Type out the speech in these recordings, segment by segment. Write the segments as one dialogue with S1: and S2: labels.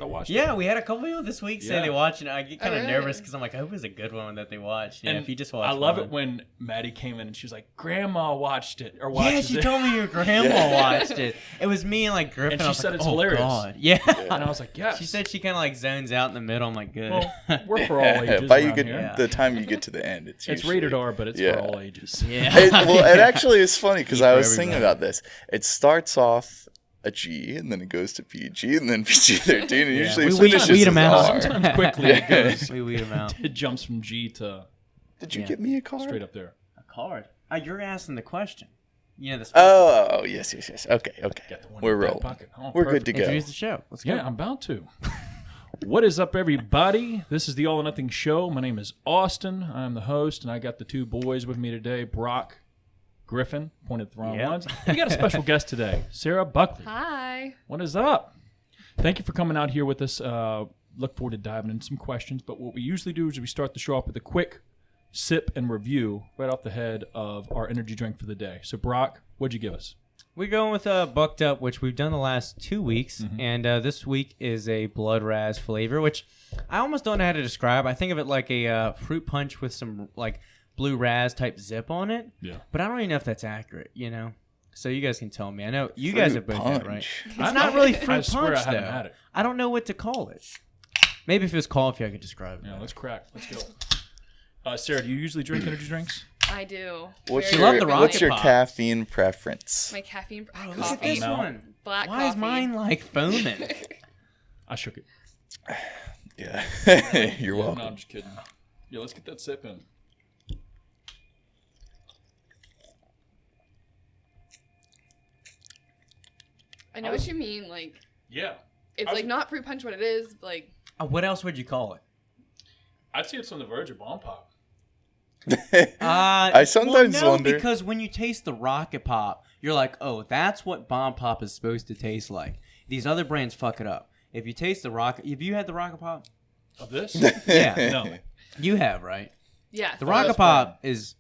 S1: I watched it.
S2: Yeah, we had a couple people this week say they watched it. I get kind of
S3: really?
S2: nervous because I'm like, I hope it's a good one that they watched. Yeah,
S1: And
S2: if you just watched
S1: I love
S2: one.
S1: it when Maddie came in and she was like, Grandma watched it. Or
S2: Yeah,
S1: watches
S2: she
S1: it.
S2: told me your grandma watched it. It was me and like Griffin.
S1: And
S2: I
S1: she
S2: was
S1: said
S2: like,
S1: it's
S2: oh,
S1: hilarious.
S2: God. Yeah.
S1: And I was like, yes.
S2: She said she kind of like zones out in the middle. I'm like, good.
S1: Well, we're for all ages
S4: By
S1: around here.
S4: the time you get to the end, it's
S1: It's
S4: usually,
S1: rated R, but it's for all ages.
S2: Yeah.
S4: It actually is funny because
S2: Eat
S4: I
S2: for
S4: was thinking
S2: everybody.
S4: about this. It starts off a G, and then it goes to PG, and then PG-13, and usually
S2: We
S4: finishes
S2: weed 'em
S4: as
S2: out.
S4: R.
S1: Sometimes quickly it goes.
S2: We weed them out.
S1: It jumps from G to
S4: Did you get me a card?
S1: straight up there.
S2: A card. You're asking the question. You know the.
S4: Oh, yes. Okay.
S1: Got the one
S4: We're
S1: in the back
S4: rolling.
S1: pocket. Oh,
S4: We're
S1: perfect.
S4: good to go.
S2: Introduce the show. Let's go.
S1: Yeah, I'm about to. What is up, everybody? This is the All or Nothing Show. My name is Austin. I'm the host, and I got the two boys with me today, Brock, Griffin, pointed at the wrong ones. We got a special guest today, Sarah Buckley.
S3: Hi.
S1: What is up? Thank you for coming out here with us. Look forward to diving into some questions, but what we usually do is we start the show off with a quick sip and review right off the head of our energy drink for the day. So, Brock, what'd you give us?
S2: We're going with Bucked Up, which we've done the last 2 weeks, and this week is a blood raz flavor, which I almost don't know how to describe. I think of it like a fruit punch with some like blue raz type zip on it.
S1: Yeah.
S2: But I don't even know if that's accurate, you know? So you guys can tell me. I know you guys have both had it, right?
S4: Punch.
S2: It's not really fruit
S1: I swear
S2: punch,
S1: I haven't
S2: though.
S1: had it.
S2: I don't know what to call it. Maybe if it was coffee, I could describe it.
S1: Yeah, let's crack. Let's go. Sarah, do you usually drink energy drinks?
S3: I do.
S4: What's
S2: She loved the
S4: what's
S2: rocket
S4: your
S2: pop.
S4: caffeine preference?
S3: My caffeine.
S2: Look at
S3: coffee.
S2: this
S1: No.
S2: one.
S3: Black
S2: Why is
S3: coffee.
S2: mine like foaming?
S1: I shook it.
S4: Yeah. You're
S1: No,
S4: welcome.
S1: I'm just kidding. Yeah, let's get that sip in.
S3: I know what you mean. Like,
S1: Yeah.
S3: it's like not fruit punch what it is. But like,
S2: What else would you call it?
S1: I'd say it's on the verge of bomb pop.
S4: I sometimes
S2: no,
S4: wonder.
S2: because when you taste the Rocket Pop, you're like, oh, that's what Bomb Pop is supposed to taste like. These other brands fuck it up. If you taste the Rocket, have you had the Rocket Pop?
S1: Of this?
S2: Yeah,
S1: No.
S2: you have, right?
S3: yeah.
S2: The
S3: so
S2: Rocket Pop is,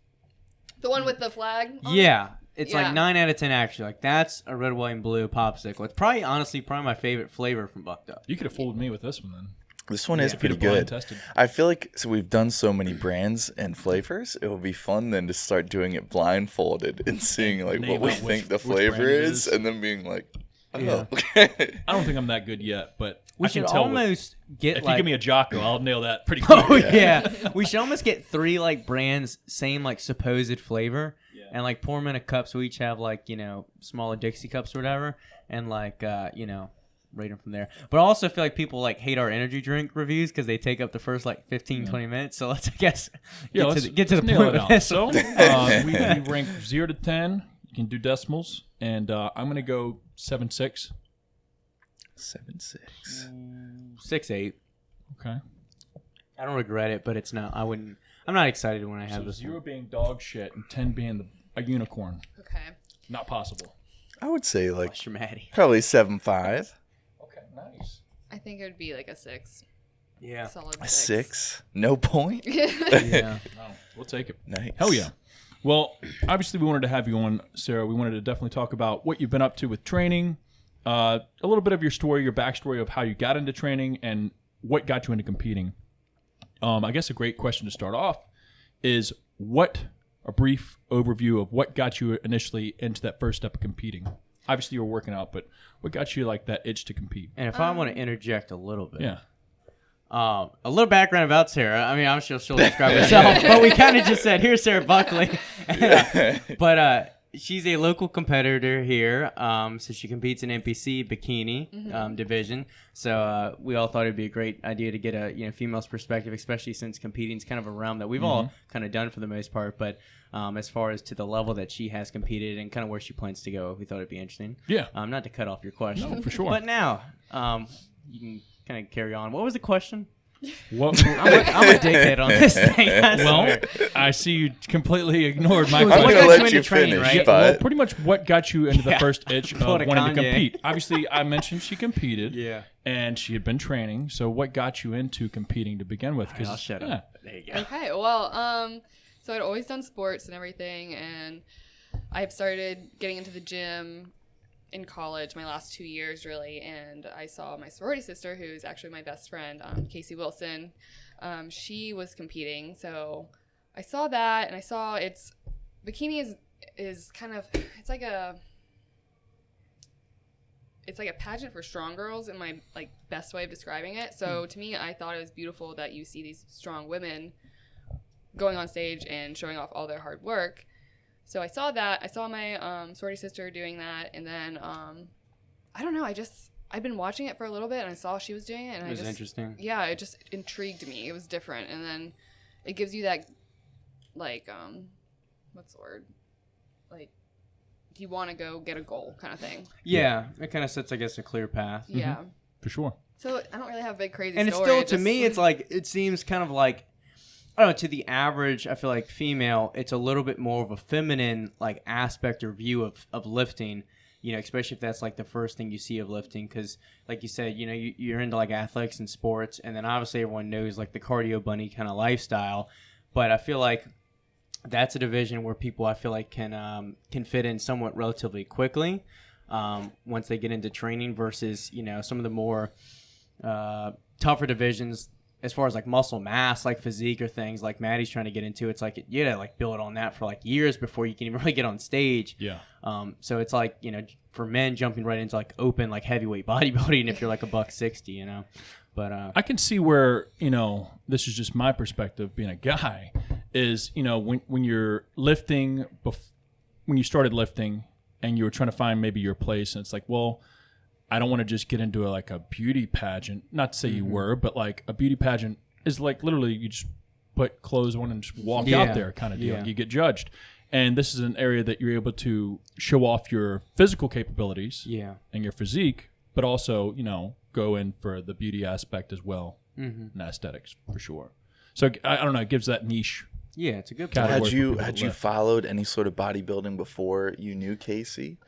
S3: the one with the flag. on it?
S2: yeah, it's
S3: Yeah.
S2: like 9 out of 10 actually. Like that's a red, white, and blue popsicle. It's probably, honestly, my favorite flavor from Bucked Up.
S1: You could have fooled me with this one then.
S4: This one is
S1: If you'd
S4: pretty
S1: have blind
S4: good.
S1: tested.
S4: I feel like we've done so many brands and flavors. It would be fun then to start doing it blindfolded and seeing like
S1: Name
S4: what we
S1: out
S4: think the
S1: which
S4: flavor
S1: brand it
S4: is,
S1: is.
S4: and then being like, oh,
S2: Yeah.
S4: okay.
S1: I don't think I'm that good yet, but
S2: We
S1: I can
S2: should
S1: tell.
S2: almost get
S1: If
S2: like.
S1: you give me a Jocko, I'll nail that pretty quick.
S2: Oh yeah, we should almost get 3 like brands, same like supposed flavor, and like pour them in a cup. So we each have like smaller Dixie cups or whatever, and like rate them from there. But I also feel like people like hate our energy drink reviews because they take up the first like 15-20 minutes. So let's get to the
S1: nail
S2: point
S1: it
S2: with
S1: out.
S2: this.
S1: So we rank 0 to 10. You can do decimals, and I'm gonna go 7.6.
S4: 7.6.
S2: 6-8.
S1: Okay.
S2: I don't regret it, but it's not. I'm not excited when I have
S1: So
S2: this.
S1: 0 being dog shit and 10 being a unicorn.
S3: Okay.
S1: Not possible.
S4: I would say like
S2: Bless your Maddie.
S4: probably 7.5.
S1: Okay, nice.
S3: I think it would be like a 6.
S2: Yeah.
S3: Solid
S4: A
S3: 6.
S4: 6. No point.
S2: Yeah.
S1: No, we'll take it.
S4: Nice.
S1: Hell yeah. Well, obviously we wanted to have you on, Sarah. We wanted to definitely talk about what you've been up to with training, a little bit of your story, your backstory of how you got into training and what got you into competing. I guess a great question to start off is a brief overview of what got you initially into that first step of competing. Obviously you were working out, but what got you like that itch to compete?
S2: And if I want to interject a little bit.
S1: Yeah.
S2: A little background about Sarah. I mean, I'm sure she'll describe herself, but we kind of just said, here's Sarah Buckley. But she's a local competitor here. So she competes in NPC bikini division. So we all thought it'd be a great idea to get a female's perspective, especially since competing is kind of a realm that we've all kind of done for the most part. But as far as to the level that she has competed and kind of where she plans to go, we thought it'd be interesting.
S1: Yeah.
S2: Not to cut off your question.
S1: No, for sure.
S2: But now you can kind of carry on. What was the question?
S1: What,
S2: I'm a dickhead on this thing.
S1: well, I see you completely ignored my
S2: I'm
S4: I'm
S1: question.
S4: going to
S2: What got
S4: let
S2: you
S4: you
S2: into training,
S4: finish,
S2: right?
S1: Well,
S4: but
S1: pretty much what got you into the
S2: Yeah.
S1: first itch of
S2: Pulled a
S1: wanting to
S2: Kanye.
S1: compete? Obviously, I mentioned she competed.
S2: Yeah.
S1: And she had been training. So what got you into competing to begin with?
S2: I'll shut up. There you go.
S3: Okay, well, so I'd always done sports and everything, and I've started getting into the gym in college, my last 2 years really, and I saw my sorority sister, who's actually my best friend, Casey Wilson. She was competing, so I saw that, and I saw bikini is kind of, it's like a pageant for strong girls in my like best way of describing it. So to me, I thought it was beautiful that you see these strong women going on stage and showing off all their hard work. So I saw that. I saw my sorority sister doing that, and then I don't know. I've been watching it for a little bit, and I saw she was doing it, and
S2: It was interesting.
S3: Yeah, it just intrigued me. It was different, and then it gives you that like what's the word? Like, do you want to go get a goal kind of thing?
S2: Yeah, it kind of sets, I guess, a clear path.
S3: Yeah,
S1: For sure.
S3: So I don't really have a big crazy
S2: And it's
S3: story.
S2: still, to me, it's like, it seems kind of like, I don't know, to the average, I feel like female, it's a little bit more of a feminine like aspect or view of lifting, you know, especially if that's like the first thing you see of lifting. Because like you said, you know, you're into like athletics and sports, and then obviously everyone knows like the cardio bunny kind of lifestyle. But I feel like that's a division where people, I feel like, can fit in somewhat relatively quickly once they get into training versus, you know, some of the more tougher divisions as far as like muscle mass, like physique or things like Maddie's trying to get into. It's like you gotta like build on that for like years before you can even really get on stage.
S1: Yeah.
S2: So it's like, you know, for men jumping right into like open like heavyweight bodybuilding if you're like $160, you know. But
S1: I can see where, you know, this is just my perspective being a guy, is, you know, when you're lifting, when you started lifting and you were trying to find maybe your place, and it's like, well, I don't want to just get into like a beauty pageant. Not to say you were, but like a beauty pageant is like literally you just put clothes on and just walk out there kind of deal.
S2: Yeah.
S1: You get judged. And this is an area that you're able to show off your physical capabilities and your physique, but also, you know, go in for the beauty aspect as well and aesthetics for sure. So I don't know, it gives that niche.
S2: yeah, it's a good
S1: Got
S2: point.
S1: it.
S4: Had you followed any sort of bodybuilding before you knew Casey?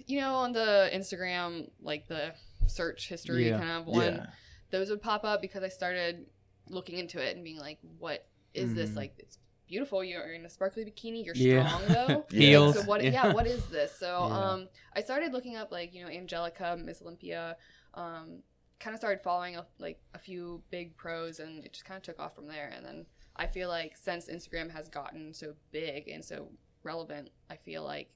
S3: You know, on the Instagram, like the search history kind of one, those would pop up because I started looking into it and being like, what is this? Like, it's beautiful. You're in a sparkly bikini. You're strong, though.
S2: Heels.
S3: So what is this? So I started looking up, like, you know, Angelica, Miss Olympia, kind of started following a few big pros, and it just kind of took off from there. And then I feel like since Instagram has gotten so big and so relevant, I feel like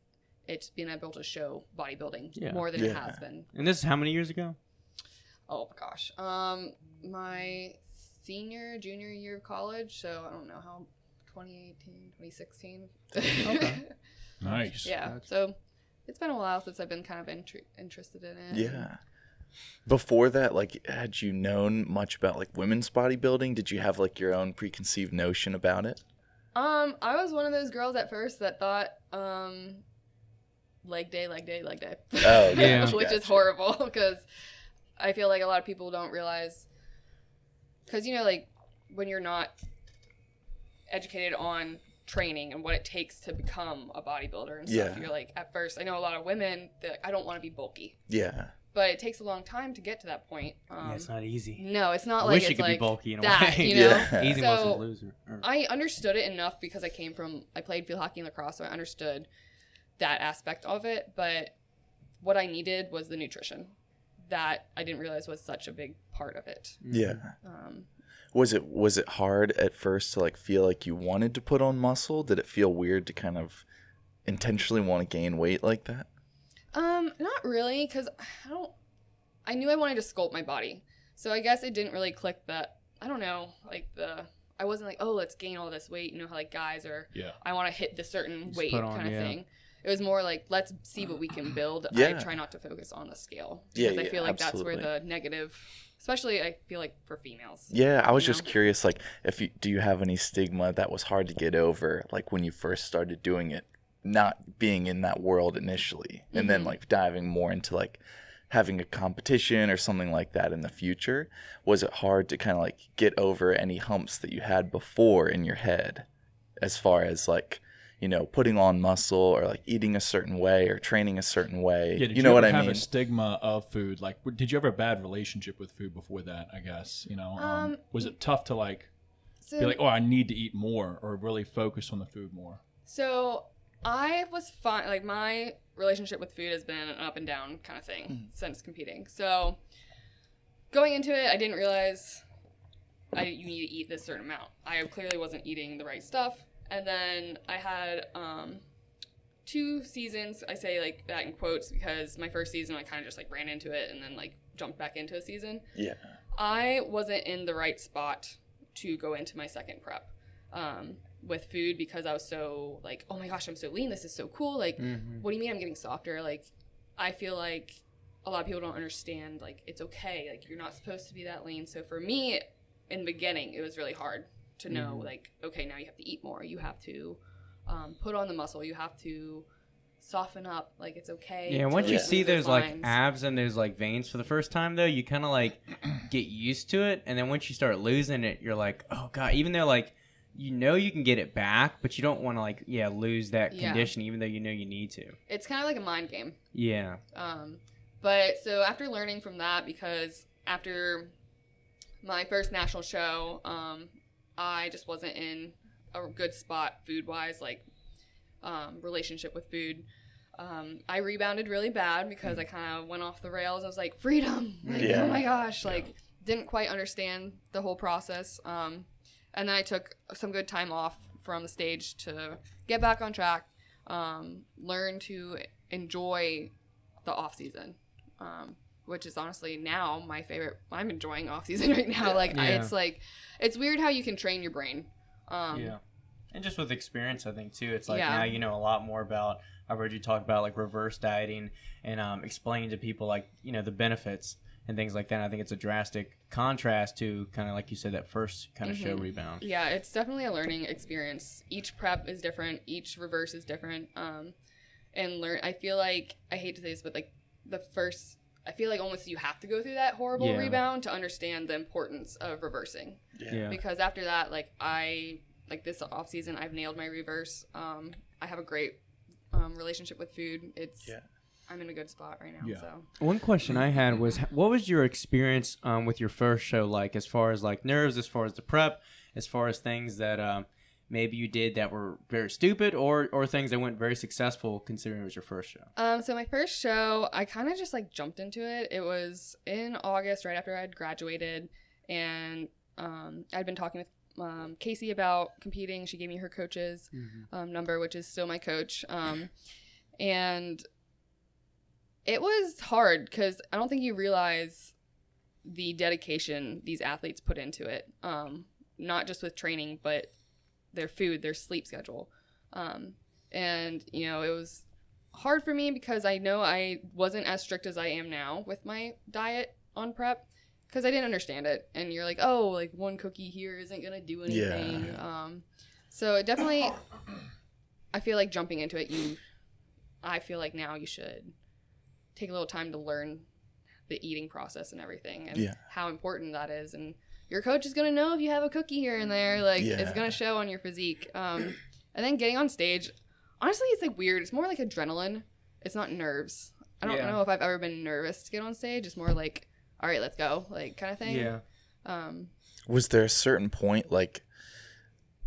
S3: it's been able to show bodybuilding more than it has been.
S2: And this is how many years ago?
S3: Oh gosh, my junior year of college. So I don't know how, 2018, 2016.
S2: Okay.
S1: Nice.
S3: Yeah. So it's been a while since I've been kind of interested in it.
S4: Yeah. Before that, like, had you known much about like women's bodybuilding? Did you have like your own preconceived notion about it?
S3: I was one of those girls at first that thought, leg day.
S4: Oh,
S2: yeah.
S3: Which is horrible because I feel like a lot of people don't realize, because, you know, like when you're not educated on training and what it takes to become a bodybuilder and stuff, you're like, at first, I know a lot of women that I don't want to be bulky.
S4: Yeah.
S3: But it takes a long time to get to that point.
S2: It's not easy.
S3: No, it's not
S2: I
S3: like
S2: wish
S3: it's
S2: it could
S3: like
S2: be bulky in a
S3: that,
S2: way.
S3: you know?
S4: Yeah.
S2: Easy
S3: So,
S2: muscle loser.
S3: I understood it enough because I played field hockey and lacrosse, so I understood that aspect of it. But what I needed was the nutrition that I didn't realize was such a big part of it.
S4: Yeah. Was it hard at first to like feel like you wanted to put on muscle? Did it feel weird to kind of intentionally want to gain weight like that?
S3: Not really, because I knew I wanted to sculpt my body. So I guess it didn't really click that, I don't know, like I wasn't like, oh, let's gain all this weight, you know how like guys are, I want to hit this certain weight kind of thing. It was more like, let's see what we can build. I try not to focus on the scale. Because I feel like
S4: absolutely.
S3: that's where the negative, especially I feel like for females.
S4: Yeah, I was just curious, like, do you have any stigma that was hard to get over, like when you first started doing it, not being in that world initially, and then like diving more into like having a competition or something like that in the future? Was it hard to kind of like get over any humps that you had before in your head, as far as like, you know, putting on muscle or like eating a certain way or training a certain way?
S1: Yeah, did
S4: you know what I
S1: have
S4: mean?
S1: a stigma of food? Like, did you ever have a bad relationship with food before that, I guess? You know, was it tough to like be like, oh, I need to eat more, or really focus on the food more?
S3: So I was fine. Like, my relationship with food has been an up and down kind of thing since competing. So going into it, I didn't realize you need to eat this certain amount. I clearly wasn't eating the right stuff. And then I had 2 seasons. I say like that in quotes because my first season I kind of just like ran into it and then like jumped back into a season.
S4: Yeah.
S3: I wasn't in the right spot to go into my second prep with food because I was so like, oh my gosh, I'm so lean. This is so cool. Like, what do you mean I'm getting softer? Like, I feel like a lot of people don't understand, like, it's okay. Like, you're not supposed to be that lean. So for me, in the beginning, it was really hard to know, like, okay, now you have to eat more. You have to put on the muscle. You have to soften up. Like, it's okay.
S2: Yeah, once you see those like
S3: lines.
S2: abs and those like veins for the first time, though, you kind of like get used to it. And then once you start losing it, you're like, oh God, even though like, you know you can get it back, but you don't want to like, lose that condition, even though you know you need to.
S3: It's kind of like a mind game.
S2: Yeah.
S3: But so after learning from that, because after my first national show, I just wasn't in a good spot food-wise, like relationship with food. I rebounded really bad because I kind of went off the rails. I was like, freedom! Like, oh my gosh! Like, didn't quite understand the whole process. And then I took some good time off from the stage to get back on track, learn to enjoy the off season, which is honestly now my favorite. I'm enjoying off season right now. It's like, it's weird how you can train your brain.
S2: And just with experience, I think too, it's like now you know a lot more about. I've heard you talk about like reverse dieting and explaining to people like the benefits and things like that. I think it's a drastic contrast to kind of like you said, that first kind of show rebound. Yeah,
S3: it's definitely a learning experience. Each prep is different. Each reverse is different. I feel like, I hate to say this, but like I feel like almost you have to go through that horrible rebound to understand the importance of reversing. Yeah. Because after that, this off season, I've nailed my reverse. I have a great relationship with food. I'm in a good spot right now. Yeah. So
S2: one question I had was, what was your experience with your first show like, as far as like nerves, as far as the prep, as far as things that maybe you did that were very stupid, or things that went very successful considering it was your first show?
S3: So my first show, I kind of just like jumped into it. It was in August, right after I'd graduated, and I'd been talking with Casey about competing. She gave me her coach's number, which is still my coach, and it was hard because I don't think you realize the dedication these athletes put into it, not just with training, but their food, their sleep schedule. And, it was hard for me because I know I wasn't as strict as I am now with my diet on prep because I didn't understand it. And you're like, oh, like one cookie here isn't going to do anything. Yeah. So it definitely, I feel like jumping into it, I feel like now you should take a little time to learn the eating process and everything and how important that is. And your coach is going to know if you have a cookie here and there, it's going to show on your physique. And then getting on stage, honestly, it's like weird. It's more like adrenaline. It's not nerves. I don't know if I've ever been nervous to get on stage. It's more like, all right, let's go, like kind of thing. Yeah.
S4: Was there a certain point, like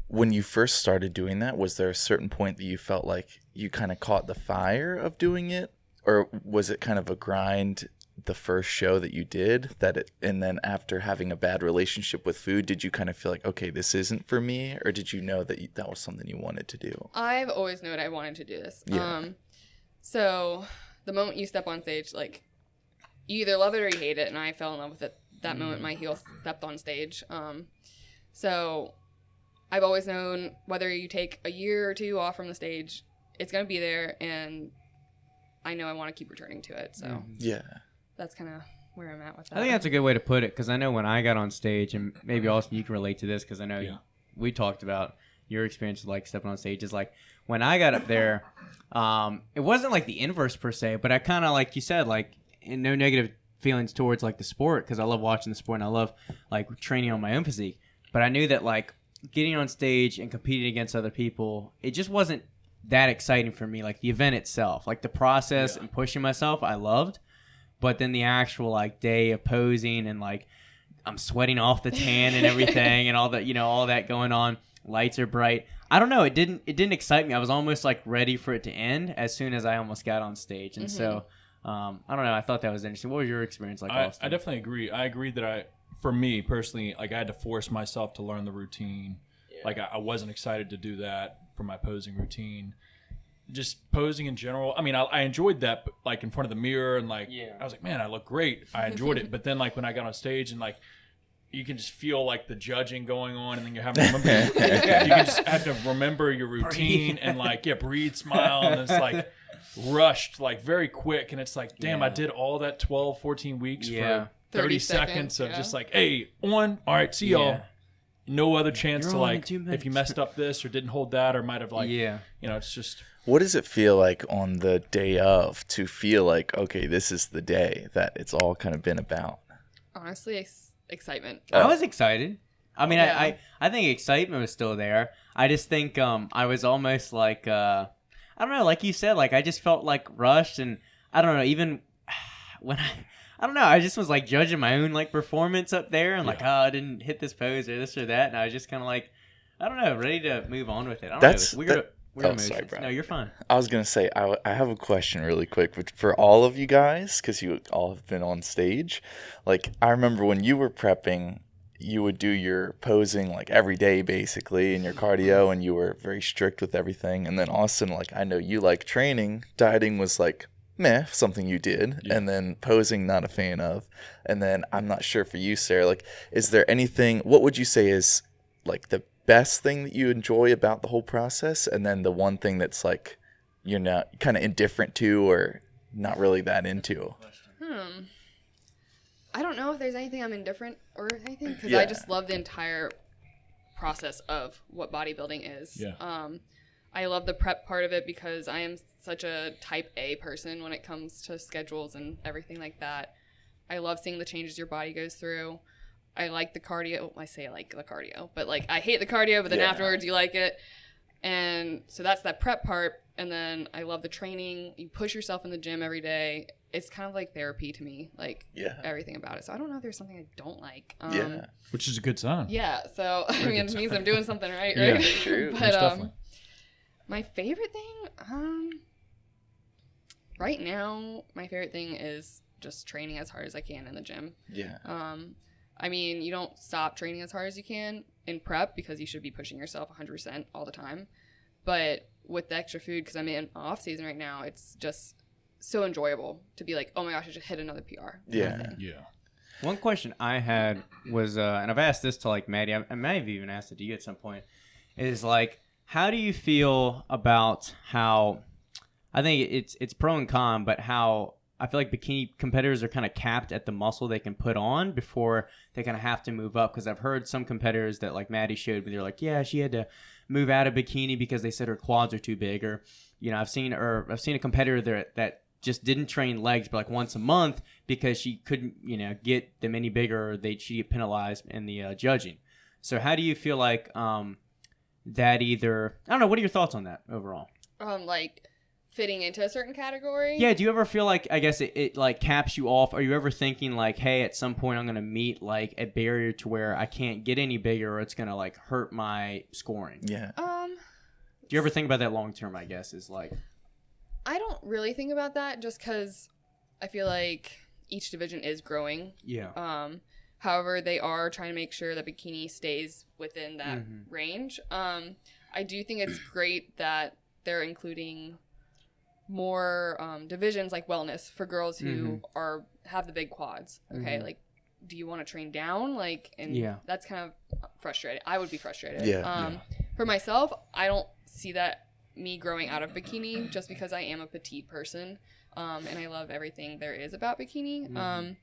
S4: when you first started doing that, was there a certain point that you felt like you kind of caught the fire of doing it? Or was it kind of a grind the first show that you did and then after having a bad relationship with food, did you kind of feel like, okay, this isn't for me? Or did you know that that was something you wanted to do?
S3: I've always known I wanted to do this. Yeah. So the moment you step on stage, like you either love it or you hate it. And I fell in love with it that moment my heel stepped on stage. So I've always known whether you take a year or 2 off from the stage, it's going to be there. And I know I want to keep returning to it. So that's kind of where I'm at with that.
S2: I think that's a good way to put it, because I know when I got on stage, and maybe Austin, you can relate to this, because I know we talked about your experience with like stepping on stage. Is like when I got up there, it wasn't like the inverse per se, but I kind of, like you said, like in no negative feelings towards like the sport, because I love watching the sport and I love like training on my own physique. But I knew that like getting on stage and competing against other people, it just wasn't that exciting for me. Like the event itself, like the process and pushing myself, I loved. But then the actual like day of posing and like I'm sweating off the tan and everything and all that, all that going on. Lights are bright. I don't know. It didn't excite me. I was almost like ready for it to end as soon as I almost got on stage. And so, I don't know. I thought that was interesting. What was your experience like, Austin?
S1: I definitely agree. I agree that for me personally, like I had to force myself to learn the routine. Yeah. Like I wasn't excited to do that for my posing routine. Just posing in general. I mean, I enjoyed that, but like in front of the mirror and like, I was like, man, I look great. I enjoyed it. But then like when I got on stage and like, you can just feel like the judging going on, and then you're having to remember. You can just have to remember your routine and like, breathe, smile, and it's like rushed, like very quick. And it's like, damn, I did all that 12, 14 weeks for 30 seconds of just like, hey, all right, see y'all. No other chance to like, if you messed up this or didn't hold that or might have like, it's just.
S4: What does it feel like on the day of to feel like, okay, this is the day that it's all kind of been about?
S3: Honestly, excitement.
S2: I was excited. I mean, I think excitement was still there. I just think I was almost like, I don't know, like you said, like I just felt like rushed, and I don't know, even when I don't know, I just was like judging my own like performance up there and like, I didn't hit this pose or this or that, and I was just kind of like, I don't know, ready to move on with it. I don't know, it was weird.
S4: Sorry, Brian.
S2: No, you're fine.
S4: I was going to say, I have a question really quick for all of you guys, because you all have been on stage. Like, I remember when you were prepping, you would do your posing like every day, basically, and your cardio, and you were very strict with everything. And then Austin, like, I know you like training. Dieting was like, meh, something you did. Yeah. And then posing, not a fan of. And then I'm not sure for you, Sarah, like, is there anything, what would you say is like the best thing that you enjoy about the whole process, and then the one thing that's like you're not kind of indifferent to or not really that into?
S3: I don't know if there's anything I'm indifferent or anything, because I just love the entire process of what bodybuilding is. I love the prep part of it because I am such a type A person when it comes to schedules and everything like that. I love seeing the changes your body goes through. I like the cardio. I say I like the cardio, but like I hate the cardio, but then afterwards you like it. And so that's that prep part. And then I love the training. You push yourself in the gym every day. It's kind of like therapy to me, like everything about it. So I don't know if there's something I don't like.
S1: Which is a good sign.
S3: Yeah. So I mean, it means I'm doing something right,
S1: Yeah,
S3: right?
S4: True.
S3: But my favorite thing, right now, my favorite thing is just training as hard as I can in the gym. I mean, you don't stop training as hard as you can in prep because you should be pushing yourself 100% all the time. But with the extra food, because I'm in off season right now, it's just so enjoyable to be like, oh my gosh, I just hit another PR.
S2: One question I had was, and I've asked this to like Maddie, I may have even asked it to you at some point, is like, how do you feel about how, I think it's pro and con, but how I feel like bikini competitors are kind of capped at the muscle they can put on before they kind of have to move up. Because I've heard some competitors that like Maddie showed me, they're like, yeah, she had to move out of bikini because they said her quads are too big. Or, I've seen a competitor there that just didn't train legs but like once a month because she couldn't, get them any bigger, or she'd get penalized in the judging. So how do you feel like that either, I don't know, what are your thoughts on that overall?
S3: Like fitting into a certain category?
S2: Yeah, do you ever feel like, I guess it like caps you off? Are you ever thinking like, hey, at some point I'm going to meet like a barrier to where I can't get any bigger, or it's going to like hurt my scoring?
S4: Yeah.
S2: Do you ever think about that long term, I guess, is like?
S3: I don't really think about that just because I feel like each division is growing.
S2: Yeah.
S3: However, they are trying to make sure that bikini stays within that range. I do think it's great that they're including more divisions like wellness for girls who have the big quads. Okay, like, do you want to train down? Like, and that's kind of frustrating. I would be frustrated. For myself, I don't see that me growing out of bikini just because I am a petite person, and I love everything there is about bikini.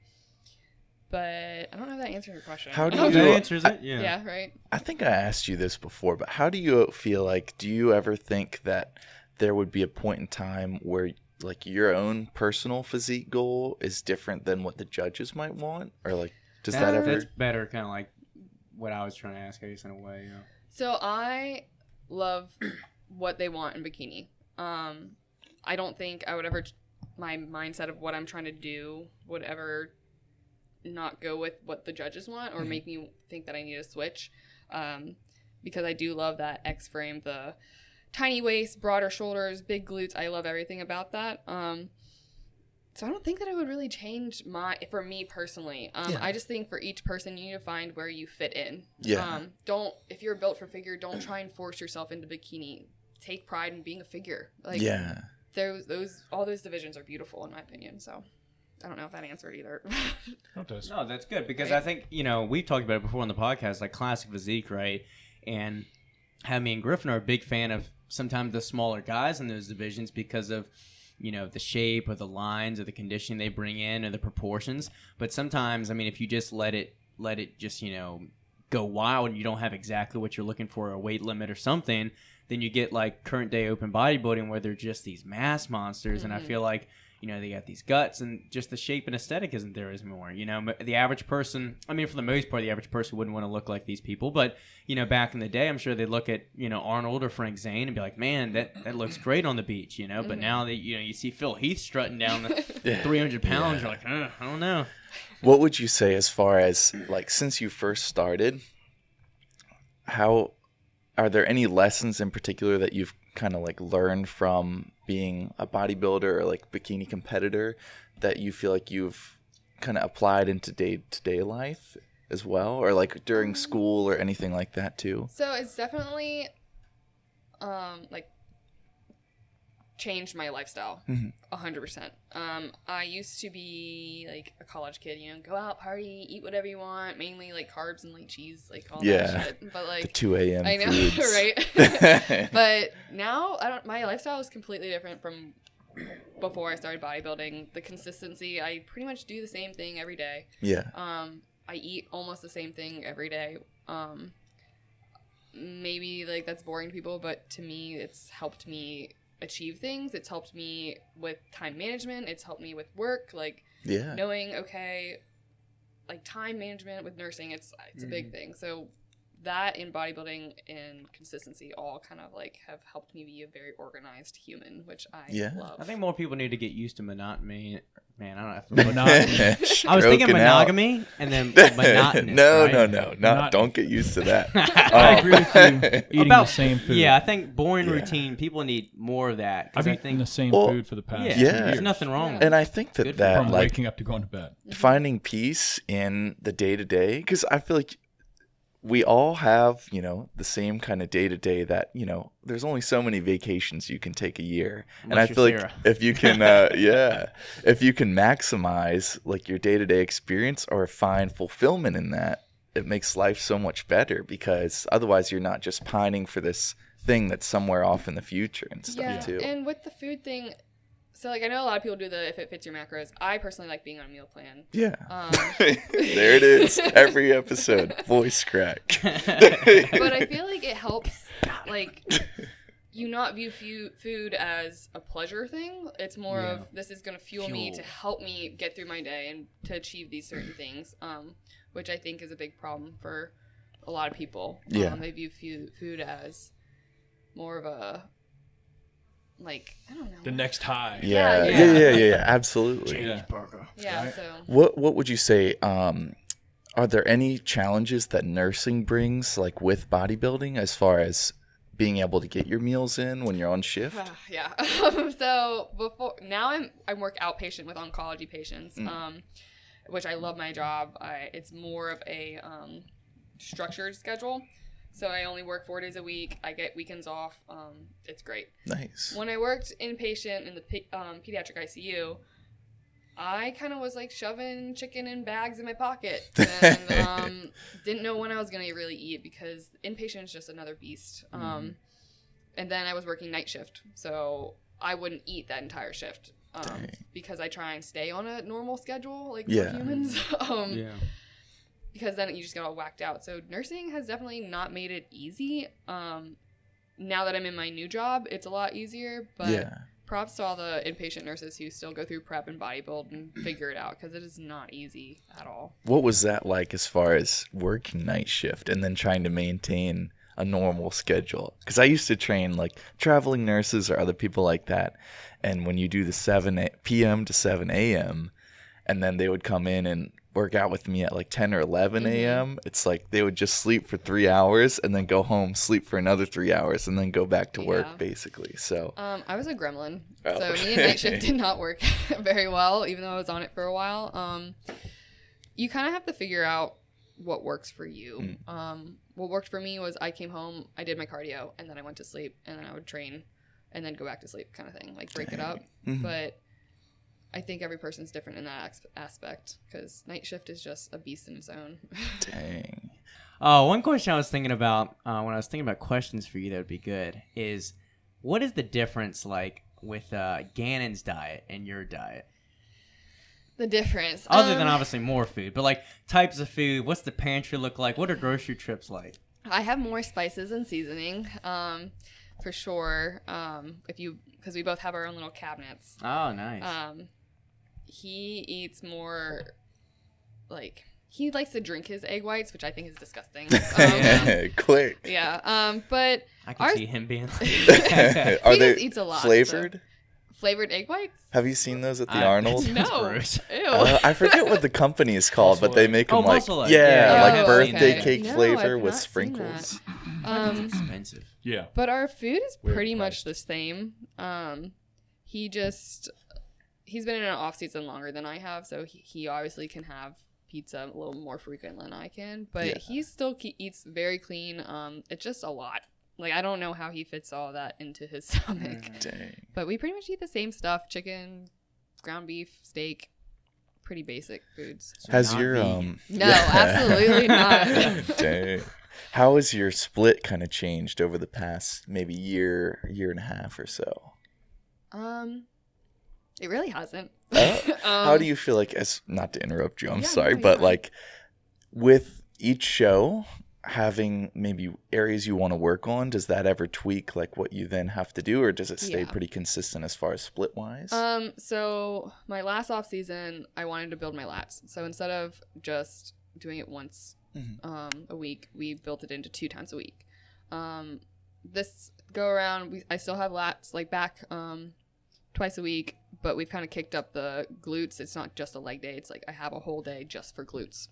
S3: But I don't know if that answers your question.
S4: How do you?
S2: That answers it. Yeah.
S3: Yeah. Right.
S4: I think I asked you this before, but how do you feel like? Do you ever think that there would be a point in time where like your own personal physique goal is different than what the judges might want, or like does that ever?
S2: That's better, kind of like what I was trying to ask, I guess, in a way. Yeah.
S3: So I love what they want in bikini. I don't think I would ever, my mindset of what I'm trying to do would ever not go with what the judges want or make me think that I need to switch. Because I do love that X frame, the tiny waist, broader shoulders, big glutes. I love everything about that. So I don't think that it would really change for me personally. I just think for each person, you need to find where you fit in.
S4: Yeah.
S3: If you're built for figure, don't try and force yourself into bikini. Take pride in being a figure. Like,
S4: yeah.
S3: All those divisions are beautiful in my opinion. So I don't know if that answered either.
S2: No, that's good because I think, we've talked about it before on the podcast, like classic physique, right? And me and Griffin are a big fan of sometimes the smaller guys in those divisions because of the shape or the lines or the conditioning they bring in or the proportions. But sometimes, if you just let it just, go wild and you don't have exactly what you're looking for, a weight limit or something, then you get like current day open bodybuilding where they're just these mass monsters. And I feel like, they got these guts and just the shape and aesthetic isn't there as more. The average person, for the most part, the average person wouldn't want to look like these people. But, back in the day, I'm sure they'd look at, Arnold or Frank Zane and be like, man, that looks great on the beach, But now that, you see Phil Heath strutting down the 300 pounds, you're like, I don't know.
S4: What would you say as far as, like, since you first started, are there any lessons in particular that you've kind of like learned from being a bodybuilder or like bikini competitor that you feel like you've kind of applied into day-to-day life as well, or like during school or anything like that too?
S3: So it's definitely like changed my lifestyle 100%. I used to be like a college kid, go out, party, eat whatever you want, mainly like carbs and like cheese, like all that shit. But like
S4: the 2 a.m.
S3: I know,
S4: foods.
S3: right? But now my lifestyle is completely different from before I started bodybuilding. The consistency, I pretty much do the same thing every day.
S4: Yeah.
S3: I eat almost the same thing every day. Maybe like that's boring to people, but to me, it's helped me achieve things. It's helped me with time management. It's helped me with work, like knowing, okay, like time management with nursing, it's a big thing. So that in bodybuilding and consistency all kind of like have helped me be a very organized human, which I love.
S2: I think more people need to get used to monotony. Man, I don't have to.
S1: Monotony.
S2: I was thinking monogamy and then monotonous.
S4: No, don't get used to that.
S1: I agree with you. Eating the same food.
S2: Yeah, I think boring routine. People need more of that.
S1: I've eaten the same food for the past
S2: years. There's nothing wrong with it.
S4: And I think that
S1: from
S4: like
S1: waking up to going to bed,
S4: finding peace in the day to day, because I feel like we all have, the same kind of day to day that, there's only so many vacations you can take a year. And I feel like if you can, if you can maximize like your day to day experience or find fulfillment in that, it makes life so much better, because otherwise you're not just pining for this thing that's somewhere off in the future and stuff too.
S3: And with the food thing, so like I know a lot of people do the if it fits your macros. I personally like being on a meal plan.
S4: Yeah. There it is. Every episode. Voice crack.
S3: But I feel like it helps like you not view food as a pleasure thing. It's more of this is going to fuel me to help me get through my day and to achieve these certain things, which I think is a big problem for a lot of people. They view food as more of a like, I don't know.
S1: The next high.
S4: Yeah, absolutely.
S3: Yeah,
S1: right?
S3: so.
S4: What would you say, are there any challenges that nursing brings, like with bodybuilding, as far as being able to get your meals in when you're on shift?
S3: Yeah. So I work outpatient with oncology patients, which I love my job. It's more of a structured schedule. So I only work 4 days a week. I get weekends off. It's great.
S4: Nice.
S3: When I worked inpatient in the pediatric ICU, I kind of was like shoving chicken in bags in my pocket and didn't know when I was going to really eat, because inpatient is just another beast. And then I was working night shift, so I wouldn't eat that entire shift because I try and stay on a normal schedule like for humans. Because then you just get all whacked out. So nursing has definitely not made it easy. Now that I'm in my new job, it's a lot easier. But props to all the inpatient nurses who still go through prep and bodybuild and figure it out, because it is not easy at all.
S4: What was that like as far as working night shift and then trying to maintain a normal schedule? Because I used to train like traveling nurses or other people like that. And when you do the 7 p.m. to 7 a.m., and then they would come in and work out with me at like 10 or 11 a.m. It's like they would just sleep for 3 hours and then go home, sleep for another 3 hours, and then go back to work, basically. So
S3: I was a gremlin,
S4: Oh.
S3: so me and night shift did not work very well, even though I was on it for a while. You kind of have to figure out what works for you. What worked for me was I came home, I did my cardio, and then I went to sleep, and then I would train, and then go back to sleep, kind of thing, like break it up. But I think every person's different in that aspect, because night shift is just a beast in its own.
S4: Dang.
S2: One question I was thinking about when I was thinking about questions for you that would be good is, what is the difference like with Gannon's diet and your diet?
S3: The difference,
S2: Other than obviously more food, but like types of food, what's the pantry look like? What are grocery trips like?
S3: I have more spices and seasoning, for sure. Because we both have our own little cabinets.
S2: Oh, nice.
S3: He eats more, like, he likes to drink his egg whites, which I think is disgusting.
S4: Quick.
S3: Yeah. But
S2: I can see him being.
S4: Are
S3: he
S4: they
S3: just eats a lot.
S4: flavored?
S3: So. Flavored egg whites?
S4: Have you seen those at the Arnold?
S3: No.
S2: Gross.
S3: Ew.
S4: I forget what the company is called, but they make them like
S2: Muscle Egg.
S4: yeah,
S2: Yeah.
S4: like
S3: Oh,
S4: birthday
S3: okay.
S4: cake
S3: No,
S4: flavor
S3: I've
S4: with
S3: not seen
S4: sprinkles.
S3: that.
S2: It's expensive.
S1: Yeah.
S3: But our food is
S1: Weird
S3: pretty much
S1: priced.
S3: the same. He's been in an off season longer than I have, so he obviously can have pizza a little more frequent than I can. But
S4: Yeah.
S3: he still eats very clean. It's just a lot. Like, I don't know how he fits all that into his stomach.
S4: Dang.
S3: But we pretty much eat the same stuff: chicken, ground beef, steak. Pretty basic foods.
S2: So
S4: Has
S2: not
S4: your
S2: vegan.
S3: No, absolutely not.
S4: Dang. How has your split kind of changed over the past maybe year and a half or so?
S3: It really hasn't.
S4: How do you feel like, as not to interrupt you, I'm
S3: Yeah,
S4: sorry,
S3: no, you're
S4: but
S3: fine.
S4: like with each show having maybe areas you want to work on, does that ever tweak like what you then have to do, or does it stay
S3: Yeah.
S4: pretty consistent as far as split wise?
S3: So my last off season, I wanted to build my lats. So instead of just doing it once a week, we built it into 2 times a week. This go around, I still have lats like back twice a week, but we've kind of kicked up the glutes. It's not just a leg day. It's like I have a whole day just for glutes.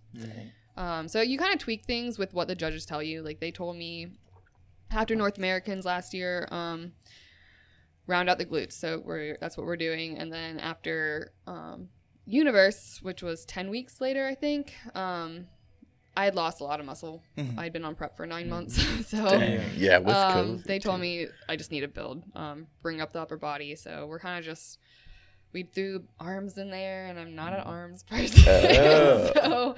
S3: So you kind of tweak things with what the judges tell you. Like they told me after North Americans last year, round out the glutes. So that's what we're doing. And then after Universe, which was 10 weeks later, I think, I had lost a lot of muscle. I'd been on prep for 9 months. So
S4: Dang. Yeah, with COVID.
S3: they told
S4: too.
S3: me I just need to build, bring up the upper body. So we're kind of just, we threw arms in there, and I'm not an arms person.
S4: Oh.
S3: So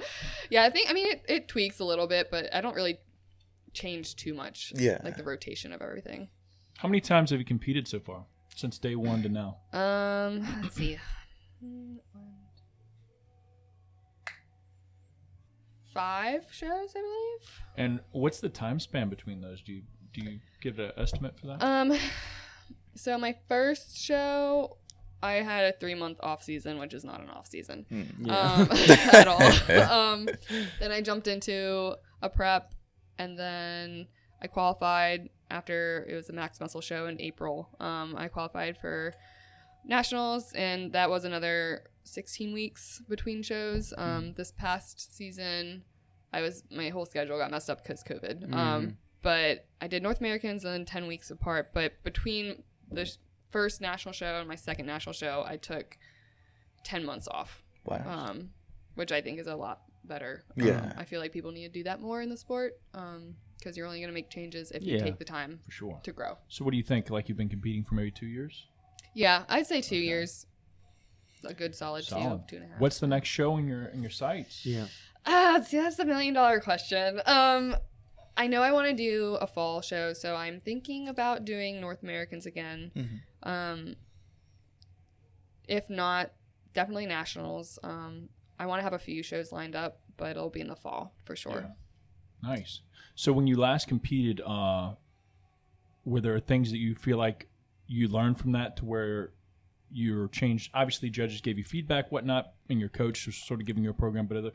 S3: yeah, I mean, it tweaks a little bit, but I don't really change too much.
S4: Yeah.
S3: Like the rotation of everything.
S1: How many times have you competed so far since day one to now?
S3: Let's see. 5 shows, I believe.
S1: And what's the time span between those? Do you give an estimate for that?
S3: So my first show, I had a 3-month off season, which is not an off season at all. Then I jumped into a prep, and then I qualified after it was a max muscle show in April. I qualified for nationals, and that was another 16 weeks between shows. This past season, my whole schedule got messed up because COVID. But I did North Americans and then 10 weeks apart. But between the first national show and my second national show, I took 10 months off.
S4: Wow.
S3: Which I think is a lot better.
S4: Yeah.
S3: I feel like people need to do that more in the sport because you're only going to make changes if you
S1: Yeah.
S3: take the time
S1: For sure.
S3: to grow.
S1: So what do you think? Like you've been competing for maybe 2 years?
S3: Yeah, I'd say 2 years. A good solid,
S1: Solid.
S3: 2.5.
S1: What's the next show in your sights?
S2: Yeah.
S3: See, that's the $1 million question. I know I want to do a fall show, so I'm thinking about doing North Americans again. If not, definitely nationals. I want to have a few shows lined up, but it'll be in the fall for sure.
S1: Yeah. Nice. So when you last competed, were there things that you feel like you learned from that to where you're changed? Obviously, judges gave you feedback, whatnot, and your coach was sort of giving you a program. But are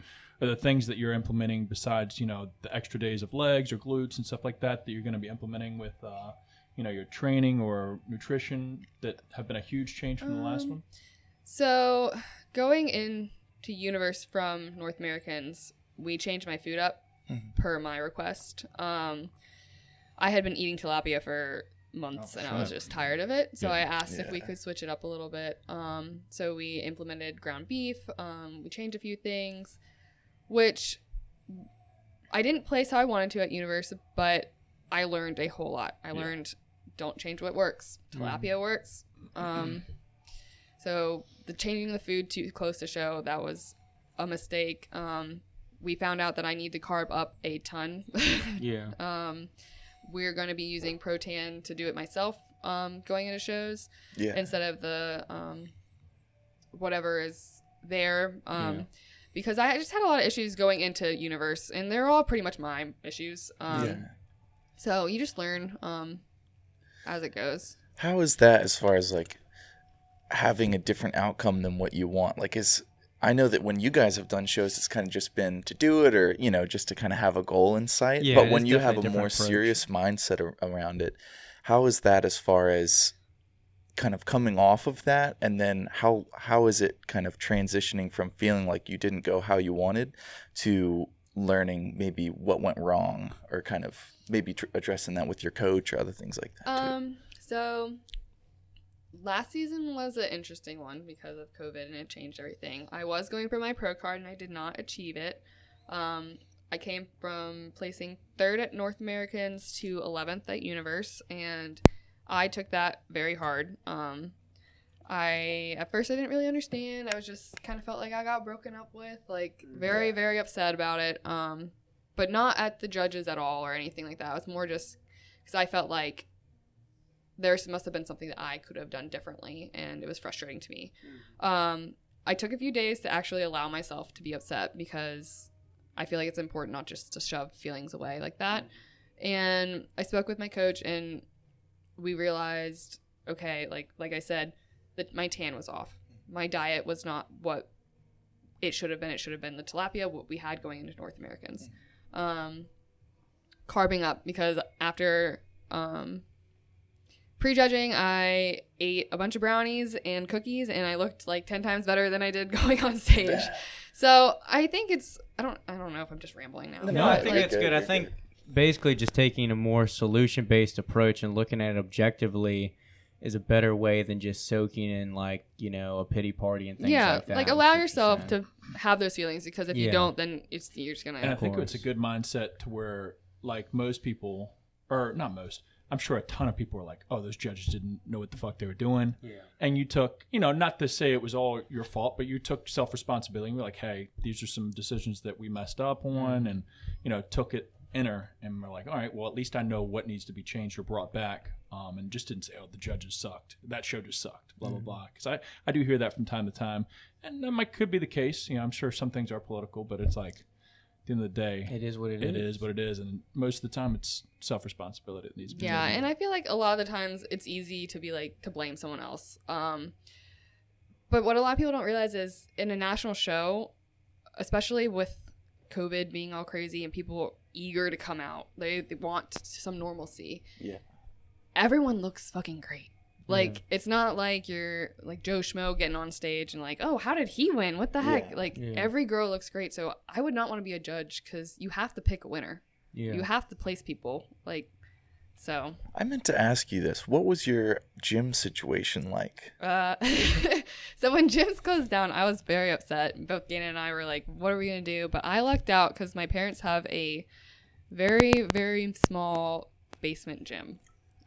S1: there things that you're implementing besides, the extra days of legs or glutes and stuff like that you're going to be implementing with, your training or nutrition that have been a huge change from the last one?
S3: So going into to Universe from North Americans, we changed my food up per my request. I had been eating tilapia for months and I was just tired of it. So I asked if we could switch it up a little bit. So we implemented ground beef. We changed a few things, which I didn't place how I wanted to at Universe, but I learned a whole lot. I learned don't change what works. Tilapia works. So the changing the food too close to show, that was a mistake. We found out that I need to carb up a ton. We're going to be using Protan to do it myself going into shows instead of the whatever is there. Because I just had a lot of issues going into Universe, and they're all pretty much my issues. So you just learn as it goes.
S4: How is that as far as like having a different outcome than what you want? Like, I know that when you guys have done shows, it's kind of just been to do it or, just to kind of have a goal in sight. But when you have a more serious mindset around it, how is that as far as kind of coming off of that? And then how is it kind of transitioning from feeling like you didn't go how you wanted to learning maybe what went wrong, or kind of maybe addressing that with your coach or other things like that too?
S3: So last season was an interesting one because of COVID and it changed everything. I was going for my pro card and I did not achieve it. I came from placing 3rd at North Americans to 11th at Universe, and I took that very hard. At first I didn't really understand. I was just kind of felt like I got broken up with, like very, very upset about it. But not at the judges at all or anything like that. It was more just because I felt like there must have been something that I could have done differently, and it was frustrating to me. I took a few days to actually allow myself to be upset because I feel like it's important not just to shove feelings away like that. And I spoke with my coach, and we realized, okay, like I said, that my tan was off. My diet was not what it should have been. It should have been the tilapia, what we had going into North Americans. Carbing up, because after prejudging, I ate a bunch of brownies and cookies, and I looked like 10 times better than I did going on stage. So I think I don't know if I'm just rambling now.
S2: No, I think it's good. I think basically just taking a more solution-based approach and looking at it objectively is a better way than just soaking in a pity party and things like that.
S3: Yeah, allow yourself to have those feelings, because if you don't, then you're just gonna.
S1: And I think it's a good mindset to where, like, most people, or not most, I'm sure a ton of people are like, oh, those judges didn't know what the fuck they were doing. Yeah. And you took, not to say it was all your fault, but you took self-responsibility and we're like, hey, these are some decisions that we messed up on, and took it inner, and we're like, all right, well, at least I know what needs to be changed or brought back, and just didn't say, oh, the judges sucked, that show just sucked, blah blah blah, because I do hear that from time to time, and that could be the case. I'm sure some things are political, but it's like, at the end of the day,
S2: it is what it is.
S1: It is what it is, and most of the time it's self-responsibility that needs to be made.
S3: And I feel like a lot of the times it's easy to be to blame someone else, but what a lot of people don't realize is, in a national show, especially with COVID being all crazy and people eager to come out, they want some normalcy. Everyone looks fucking great. It's not like you're like Joe Schmo getting on stage and like, oh, how did he win, what the heck? Every girl looks great. So I would not want to be a judge, because you have to pick a winner. You have to place people. So
S4: I meant to ask you this. What was your gym situation like?
S3: So when gyms closed down, I was very upset. Both Dana and I were like, what are we going to do? But I lucked out because my parents have a very, very small basement gym,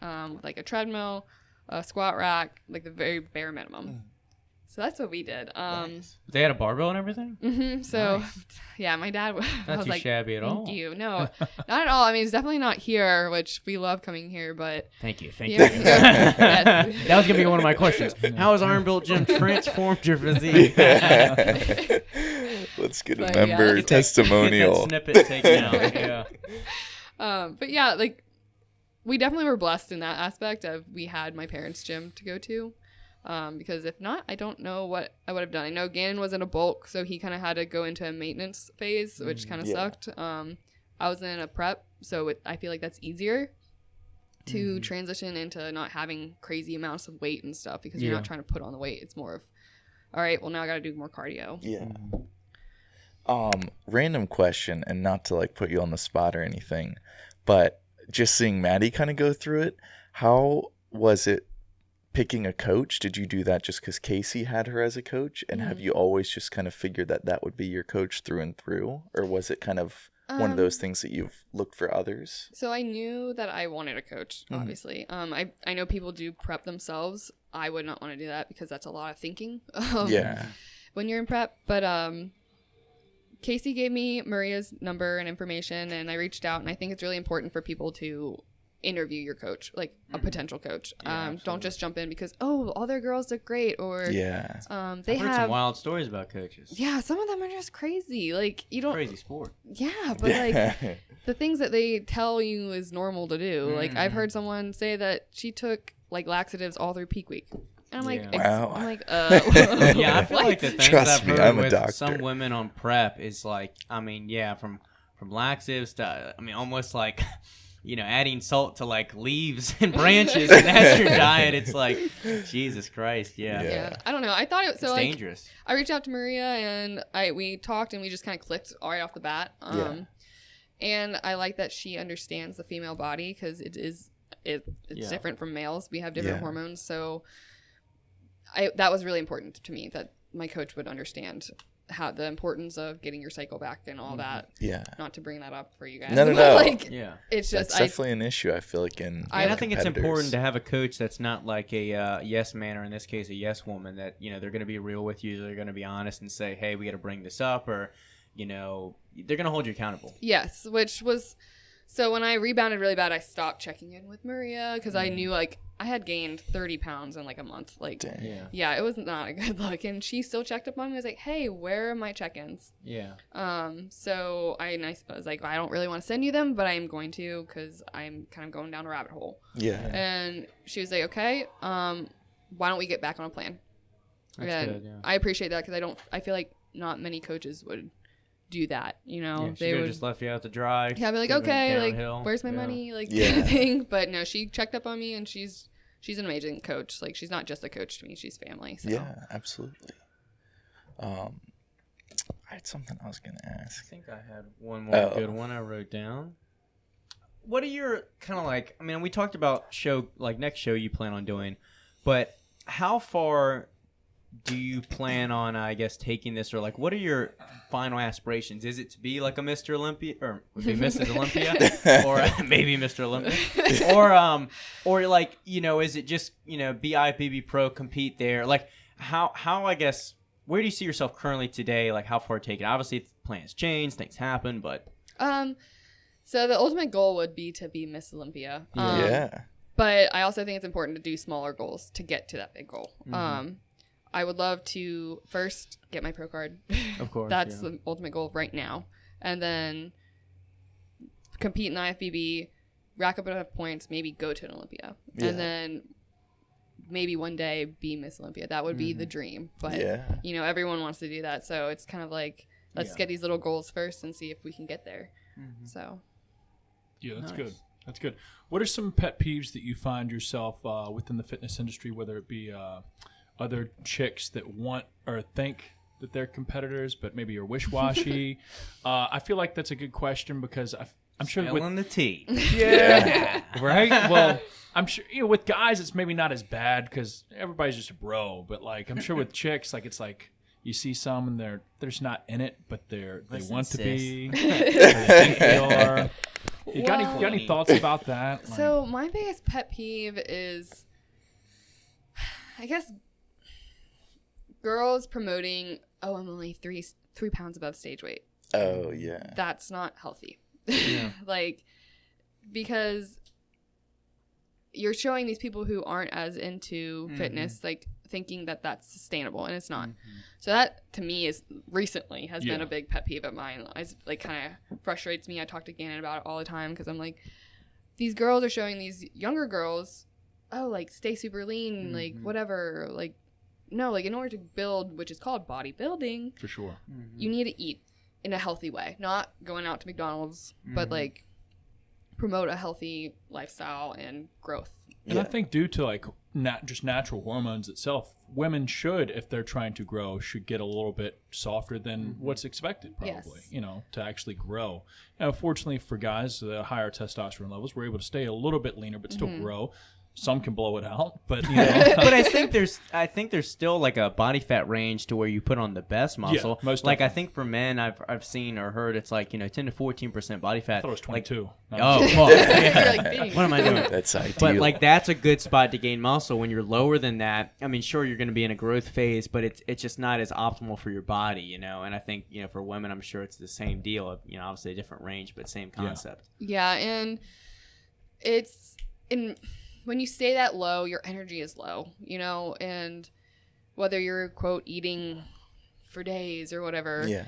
S3: like a treadmill, a squat rack, like the very bare minimum. So that's what we did.
S2: Nice. They had a barbell and everything?
S3: Mm-hmm. So,
S2: nice.
S3: Yeah, my dad
S2: not
S3: was
S2: too
S3: like,
S2: shabby at all.
S3: Thank you. No, not at all. I mean, it's definitely not here, which we love coming here, but...
S2: Thank you.
S3: Yes.
S2: That was going to be one of my questions. How has Iron Built Gym transformed your physique?
S4: Let's get a member testimonial.
S2: Snippet taken out. Yeah.
S3: But yeah, we definitely were blessed in that aspect of we had my parents' gym to go to. Because if not, I don't know what I would have done. I know Gannon was in a bulk, so he kind of had to go into a maintenance phase, which kind of sucked. I was in a prep, so I feel like that's easier to transition into not having crazy amounts of weight and stuff, because you're not trying to put on the weight. It's more of, all right, well, now I got to do more cardio.
S4: Yeah. Random question, and not to like put you on the spot or anything, but just seeing Maddie kind of go through it, how was it picking a coach? Did you do that just because Casey had her as a coach? And have you always just kind of figured that that would be your coach through and through? Or was it kind of one of those things that you've looked for others?
S3: So I knew that I wanted a coach, obviously. I know people do prep themselves. I would not want to do that because that's a lot of thinking when you're in prep. But Casey gave me Maria's number and information, and I reached out, and I think it's really important for people to interview your coach, like a potential coach. Don't just jump in because all their girls look great, or they
S2: I've heard
S3: have
S2: some wild stories about coaches.
S3: Yeah, some of them are just crazy. Like you don't
S2: Crazy sport.
S3: Yeah, but like the things that they tell you is normal to do. Like I've heard someone say that she took like laxatives all through peak week. And I'm like,
S4: Wow.
S3: I'm like,
S2: Yeah, I feel like the things
S4: Trust
S2: I've
S4: me,
S2: heard
S4: I'm a
S2: with
S4: doctor.
S2: some women on prep is like, I mean, yeah, from laxatives to, I mean, almost like, you know, adding salt to like leaves and branches, and that's your diet. It's like, Jesus Christ,
S3: yeah. I don't know. I thought it so
S2: it's
S3: like
S2: dangerous.
S3: I reached out to Maria and we talked and we just kind of clicked right off the bat. And I like that she understands the female body because it's different from males. We have different hormones, so that was really important to me that my coach would understand how the importance of getting your cycle back and all that.
S4: Yeah.
S3: Not to bring that up for you guys.
S4: No.
S3: Like, it's just
S4: that's definitely an issue. I feel like
S2: I think it's important to have a coach that's not like a yes man, or in this case a yes woman, that, you know, they're going to be real with you, they're going to be honest and say, hey, we got to bring this up, or, you know, they're going to hold you accountable.
S3: Yes, which was so when I rebounded really bad, I stopped checking in with Maria because I knew like I had gained 30 pounds in like a month. Like, it was not a good look. And she still checked up on me. I was like, hey, where are my check-ins?
S2: Yeah.
S3: So I was like, I don't really want to send you them, but I am going to because I'm kind of going down a rabbit hole.
S4: Yeah.
S3: And she was like, okay, why don't we get back on a plan?
S2: That's good, yeah.
S3: I appreciate that because I feel like not many coaches would do that, you know.
S2: They would just left you out to dry.
S3: Yeah, I'd be like, okay, like, where's my money, like, kind of thing. But no, she checked up on me, and she's an amazing coach. Like, she's not just a coach to me; she's family. So.
S4: Yeah, absolutely. I had something I was gonna ask.
S2: I think I had one more good one I wrote down. What are your kind of like? I mean, we talked about next show you plan on doing, but how far do you plan on, I guess, taking this, or like, what are your final aspirations? Is it to be like a Mr. Olympia, or would be Mrs. Olympia, or maybe Mr. Olympia, or like, you know, is it just, you know, be IFBB Pro, compete there? Like, how I guess, where do you see yourself currently today? Like, how far take it? Obviously, plans change, things happen, but
S3: so the ultimate goal would be to be Miss Olympia.
S4: Yeah.
S3: But I also think it's important to do smaller goals to get to that big goal. I would love to first get my pro card.
S2: Of course.
S3: That's the ultimate goal right now. And then compete in the IFBB, rack up enough points, maybe go to an Olympia.
S4: Yeah.
S3: And then maybe one day be Miss Olympia. That would be the dream. But, you know, everyone wants to do that. So it's kind of like, let's get these little goals first and see if we can get there. So.
S1: Yeah, that's good. That's good. What are some pet peeves that you find yourself within the fitness industry, whether it be other chicks that want or think that they're competitors, but maybe are wish-washy? I feel like that's a good question because I'm sure
S2: with the tea.
S1: Yeah, right. Well, I'm sure, you know, with guys it's maybe not as bad because everybody's just a bro. But like, I'm sure with chicks, like it's like you see some and they're just not in it, but they want to be. Or they think they are. You got any thoughts about that? Like,
S3: So my biggest pet peeve is, I guess, girls promoting, I'm only three pounds above stage weight.
S4: Oh, yeah.
S3: That's not healthy.
S2: Yeah.
S3: Like, because you're showing these people who aren't as into fitness, like, thinking that that's sustainable, and it's not. So that, to me, has been a big pet peeve of mine. It's, like, kind of frustrates me. I talk to Gannon about it all the time because I'm like, these girls are showing these younger girls, like, stay super lean, like, whatever, like, no, like, in order to build, which is called bodybuilding,
S1: for sure,
S3: you need to eat in a healthy way, not going out to McDonald's, but like promote a healthy lifestyle and growth.
S1: And I think due to like just natural hormones itself. Women should, if they're trying to grow, should get a little bit softer than what's expected, probably,
S3: Yes.
S1: to actually grow. Now, fortunately for guys, the higher testosterone levels, we're able to stay a little bit leaner, but still grow. Some can blow it out, but
S2: But I think there's still like a body fat range to where you put on the best muscle.
S1: most
S2: like I
S1: definitely.
S2: think for men, I've seen or heard it's like 10 to 14% body fat.
S1: I thought it was 22.
S2: Oh,
S3: You're
S2: fuck.
S3: like, dang.
S2: What am I doing?
S4: That's ideal.
S2: But like that's a good spot to gain muscle. When you're lower than that, I mean, sure you're going to be in a growth phase, but it's just not as optimal for your body, And I think for women, I'm sure it's the same deal. Obviously a different range, but same concept.
S3: Yeah, and it's when you stay that low, your energy is low, and whether you're quote eating for days or whatever.
S4: yeah.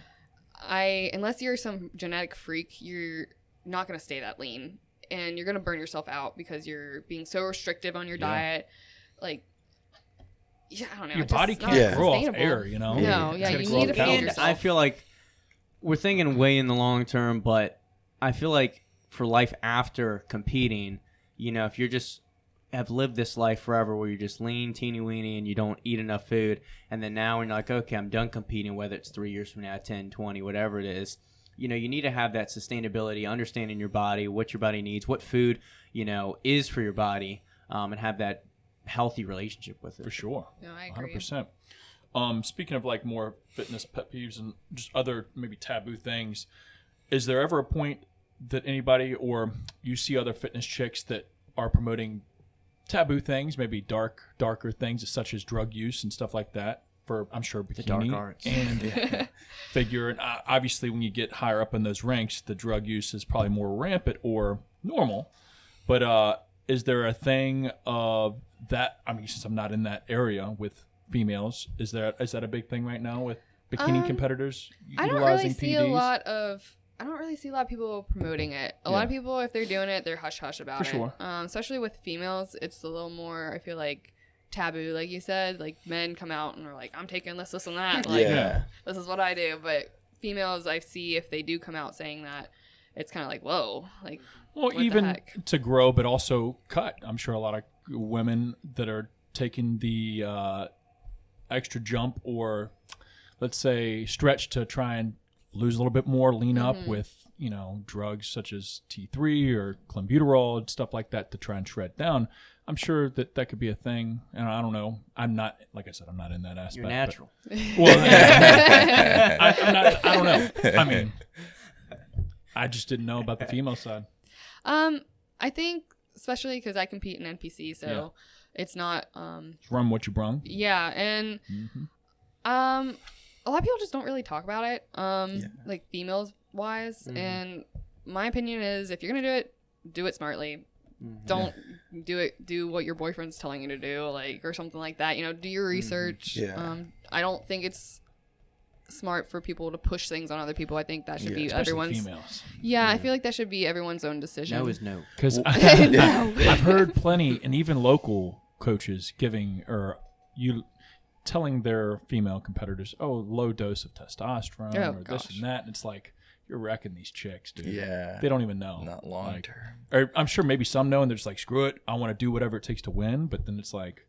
S3: Unless you're some genetic freak, you're not going to stay that lean, and you're going to burn yourself out because you're being so restrictive on your diet. Like, yeah, I don't know.
S1: Your
S3: it's just
S1: body
S3: not
S1: can't grow off
S3: sustainable.
S1: air,
S3: No,
S1: It's
S3: yeah,
S1: gotta
S3: you
S1: grow
S3: need
S1: off
S3: to feed
S1: calories.
S3: yourself.
S2: I feel like we're thinking way in the long term, but I feel like for life after competing, if you're just have lived this life forever where you're just lean, teeny weeny, and you don't eat enough food, and then now when you're like, okay, I'm done competing, whether it's 3 years from now, 10, 20, whatever it is, you need to have that sustainability, understanding your body, what your body needs, what food, is for your body, and have that healthy relationship with it.
S1: For sure.
S3: No, I agree.
S1: 100%. Speaking of like more fitness pet peeves and just other maybe taboo things, is there ever a point that anybody or you see other fitness chicks that are promoting taboo things, maybe darker things such as drug use and stuff like that for, I'm sure, bikini
S2: dark arts.
S1: and figure. And obviously when you get higher up in those ranks, the drug use is probably more rampant or normal. But is there a thing of that? I mean, since I'm not in that area with females, is that a big thing right now with bikini competitors
S3: I don't
S1: utilizing
S3: really see
S1: PEDs?
S3: I don't really see a lot of people promoting it. A lot of people, if they're doing it, they're hush hush about
S1: For sure.
S3: Especially with females, it's a little more, I feel like, taboo. Like you said, like men come out and are like, I'm taking this and that. Like,
S4: Yeah.
S3: this is what I do. But females, I see if they do come out saying that, it's kind of like, whoa. Like,
S1: Well,
S3: what the
S1: even
S3: heck?
S1: to grow, but also cut. I'm sure a lot of women that are taking the extra jump or, let's say, stretch to try and lose a little bit more, lean up with, drugs such as T3 or clenbuterol and stuff like that to try and shred down. I'm sure that could be a thing. And I don't know. I'm not, like I said, I'm not in that aspect.
S2: You're natural.
S1: But, well, I'm not, I don't know. I mean, I just didn't know about the female side.
S3: I think, especially because I compete in NPC, so it's not,
S1: Run what you brung.
S3: yeah, and a lot of people just don't really talk about it, like females wise. And my opinion is, if you're gonna do it smartly. Don't do what your boyfriend's telling you to do, like, or something like that. Do your research.
S4: Yeah.
S3: I don't think it's smart for people to push things on other people. I think that should be
S1: Especially
S3: everyone's.
S1: females.
S3: Yeah, I feel like that should be everyone's own decision.
S2: No is no.
S1: Because I've heard plenty, and even local coaches telling their female competitors, low dose of testosterone or this
S3: gosh.
S1: and that. And it's like, you're wrecking these chicks, dude.
S4: Yeah.
S1: They don't even know.
S4: Not long
S1: Like,
S4: term.
S1: or I'm sure maybe some know and they're just like, screw it. I want to do whatever it takes to win. But then it's like,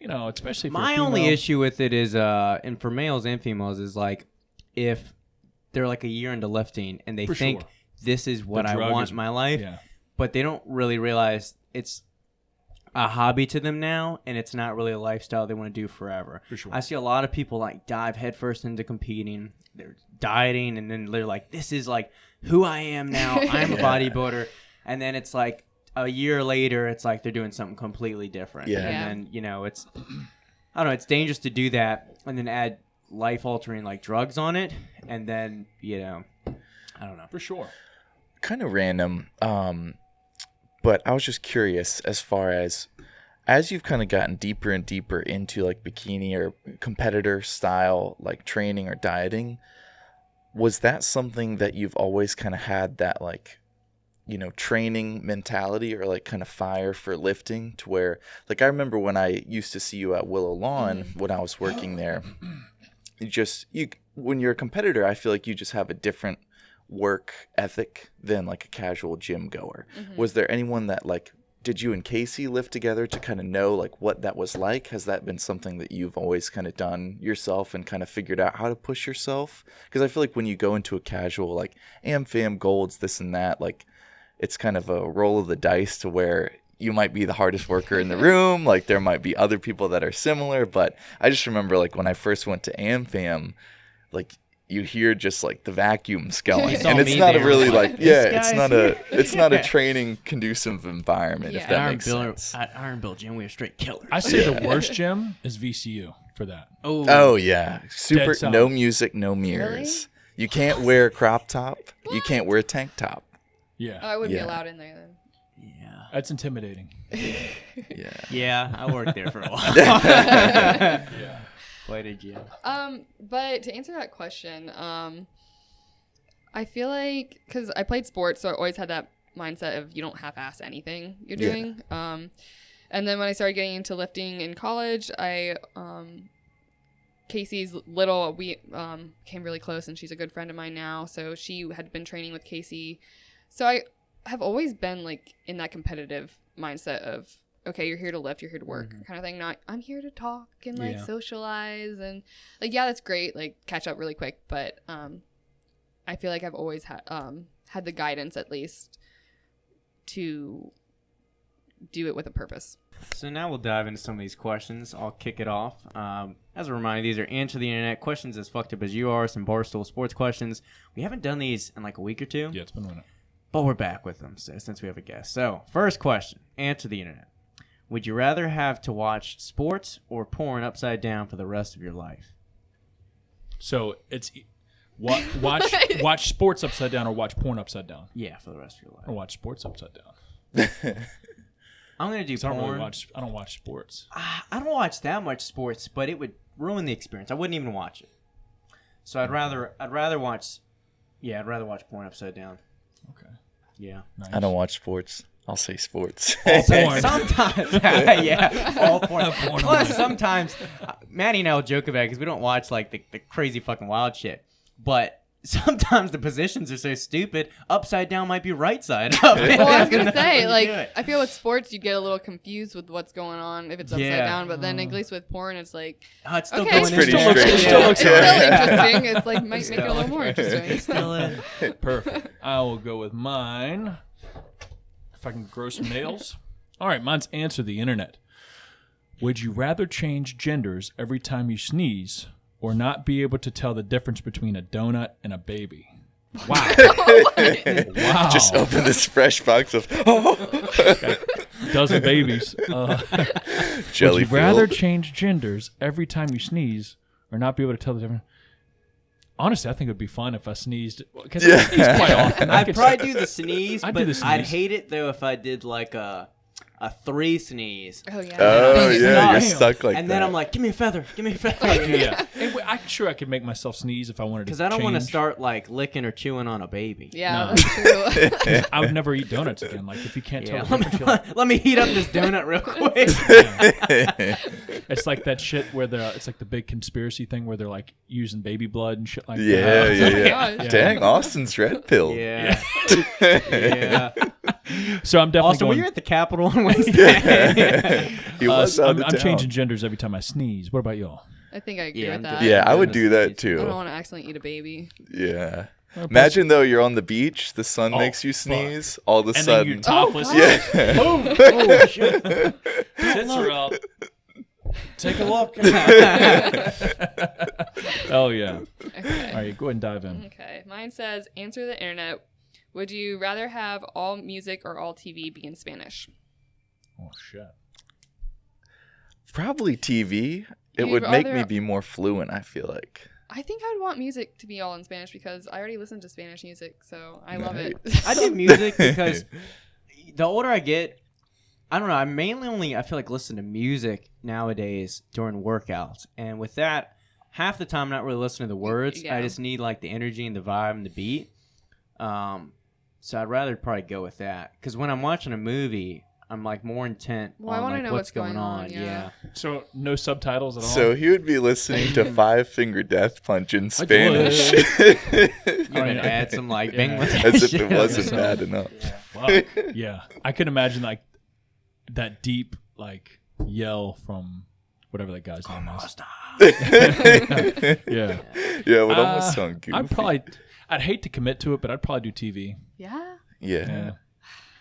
S1: especially for
S2: My
S1: a female,
S2: only issue with it is, and for males and females, is like if they're like a year into lifting and they
S1: For
S2: think
S1: sure.
S2: this is what
S1: The
S2: I
S1: drug
S2: want
S1: is-
S2: in my life,
S1: Yeah.
S2: but they don't really realize it's a hobby to them now, and it's not really a lifestyle they want to do forever.
S1: For sure.
S2: I see a lot of people like dive headfirst into competing. They're dieting, and then they're like, "This is like who I am now. I'm a bodybuilder." And then it's like a year later, it's like they're doing something completely different.
S4: Yeah.
S2: And then it's I don't know. It's dangerous to do that, and then add life-altering like drugs on it, and then I don't know.
S1: For sure.
S4: Kind of random, but I was just curious as far as you've kind of gotten deeper and deeper into like bikini or competitor style like training or dieting, was that something that you've always kind of had, that like, training mentality or like kind of fire for lifting, to where like I remember when I used to see you at Willow Lawn when I was working there, when you're a competitor, I feel like you just have a different work ethic than like a casual gym goer. Was there anyone that like did you and Casey live together to kind of know like what that was like? Has that been something that you've always kind of done yourself and kind of figured out how to push yourself? Because I feel like when you go into a casual like AmFam, Golds, this and that, like it's kind of a roll of the dice to where you might be the hardest worker in the room. Like there might be other people that are similar, but I just remember like when I first went to AmFam, like you hear just like the vacuums going, and it's not a really like it's not a training conducive environment. If that makes sense.
S2: At Iron Bill Gym, we have straight killers.
S1: I say the worst gym is VCU for that.
S4: Oh yeah, super.
S1: Dead solid.
S4: No music, no mirrors.
S3: Really?
S4: You can't wear a crop top. You can't wear a tank top.
S1: Yeah,
S3: I wouldn't
S4: Yeah.
S3: be allowed in there then.
S2: Yeah.
S1: that's intimidating.
S4: Yeah.
S2: Yeah, I worked there for a while.
S1: Yeah.
S2: Quite a gym.
S3: But to answer that question, I feel like because I played sports, so I always had that mindset of you don't half-ass anything you're
S4: Yeah.
S3: doing. And then when I started getting into lifting in college, Casey's little, we came really close, and she's a good friend of mine now. So she had been training with Casey. So I have always been like in that competitive mindset of, okay, you're here to lift, you're here to work kind of thing. Not, I'm here to talk and like socialize and like, yeah, that's great. Like catch up really quick. But I feel like I've always had the guidance at least to do it with a purpose.
S2: So now we'll dive into some of these questions. I'll kick it off. As a reminder, these are Answer the Internet questions as fucked up as you are, some Barstool Sports questions. We haven't done these in like a week or two.
S1: Yeah, it's been a minute.
S2: But we're back with them since we have a guest. So, first question, Answer the Internet. Would you rather have to watch sports or porn upside down for the rest of your life?
S1: So it's watch sports upside down or watch porn upside down.
S2: Yeah, for the rest of your life.
S1: Or watch sports upside down.
S2: I'm going to do
S1: I
S2: porn.
S1: don't watch sports.
S2: I don't watch that much sports, but it would ruin the experience. I wouldn't even watch it. So I'd rather watch porn upside down.
S1: Okay.
S2: Yeah.
S1: Nice.
S4: I don't watch sports. I'll say sports.
S1: All porn.
S2: Sometimes, yeah, all porn.
S1: Porn
S2: Plus,
S1: only.
S2: sometimes, Maddie and I will joke about it because we don't watch like the crazy fucking wild shit. But sometimes the positions are so stupid. Upside down might be right side up.
S3: Well, I was gonna say,
S2: Do
S3: like,
S2: it.
S3: I feel with sports you get a little confused with what's going on if it's upside
S2: Yeah.
S3: down, but then at least with porn it's like,
S2: Oh, it's still
S3: okay,
S2: going
S3: it's
S2: in
S4: pretty
S2: there.
S4: straight.
S1: It still looks
S3: it's
S1: alright.
S3: still interesting. It's like might make it a little more interesting.
S2: It's still in.
S1: Perfect. I will go with mine. If I can grow some nails. All right, mine's Answer the Internet. Would you rather change genders every time you sneeze or not be able to tell the difference between a donut and a baby? Wow. Wow.
S4: Just open this fresh box of
S1: dozen babies.
S4: jelly.
S1: Would you rather change genders every time you sneeze or not be able to tell the difference? Honestly, I think it would be fun if I sneezed. Because I sneeze quite often.
S2: I'd probably do the sneeze,
S1: I'd
S2: but
S1: do the sneeze.
S2: I'd hate it though if I did like a 3 sneeze.
S3: Oh yeah.
S4: Oh
S2: Big
S4: yeah, you're
S2: sneeze.
S4: stuck like
S2: And
S4: that.
S2: then I'm like, give me a feather, give me a feather.
S1: Yeah. And I'm sure I could make myself sneeze if I wanted to.
S2: Because I don't want to
S1: change.
S2: start like licking or chewing on a baby.
S3: Yeah,
S1: No.
S3: that's true.
S1: I would never eat donuts again. Like if you can't tell
S2: Yeah,
S1: the difference, you're like,
S2: let me heat up this donut real quick.
S1: it's like that shit where it's like the big conspiracy thing where they're like using baby blood and shit like
S4: yeah,
S1: that.
S4: yeah.
S3: gosh.
S4: Dang, Austin's red pill.
S2: Yeah. Yeah.
S1: So I'm definitely
S2: Austin, were
S1: going.
S2: you at the Capitol on Wednesday?
S4: He was out of
S1: I'm
S4: town.
S1: changing genders every time I sneeze. What about y'all?
S3: I think I agree
S2: Yeah,
S3: with
S2: I'm
S3: that.
S2: good.
S4: Yeah, I would
S2: Yeah.
S4: do that
S3: I don't
S4: too.
S3: want to accidentally eat a baby.
S4: Yeah.
S1: Well,
S4: Imagine though you're on the beach, the sun
S1: Oh,
S4: makes you
S1: fuck.
S4: sneeze, all of a
S1: And then
S4: sudden.
S1: you're topless.
S3: God.
S4: Yeah.
S1: Oh shit! Tits are out. Take a look. Oh yeah.
S3: Okay.
S1: All right, go ahead and dive in.
S3: Okay. Mine says, answer the internet. Would you rather have all music or all TV be in Spanish?
S1: Oh shit.
S4: Probably TV. It
S3: You'd
S4: would make
S3: rather-
S4: me be more fluent, I feel like.
S3: I think I would want music to be all in Spanish because I already listen to Spanish music, so I love it.
S2: I do music because the older I get, I don't know. I feel like listen to music nowadays during workouts, and with that, half the time I'm not really listening to the words.
S3: Yeah.
S2: I just need like the energy and the vibe and the beat. So I'd rather probably go with that because when I'm watching a movie, I'm like more intent
S3: Well, I
S2: on
S3: wanna
S2: like
S3: know
S2: what's
S3: what's going on,
S2: Yeah.
S3: yeah.
S1: So no subtitles at all.
S4: So he would be listening to Five Finger Death Punch in
S1: I
S4: Spanish.
S2: You're
S1: I
S2: gonna
S1: mean,
S2: add some like
S1: yeah.
S2: Bangladesh
S4: As if
S2: shit
S4: it
S2: on
S4: wasn't
S2: there.
S4: bad enough.
S1: Fuck. Yeah, I could imagine like that deep like yell from whatever that guy's name is. Yeah.
S4: Yeah, it would almost sound goofy.
S1: I'd hate to commit to it, but I'd probably do TV.
S3: Yeah.
S4: Yeah.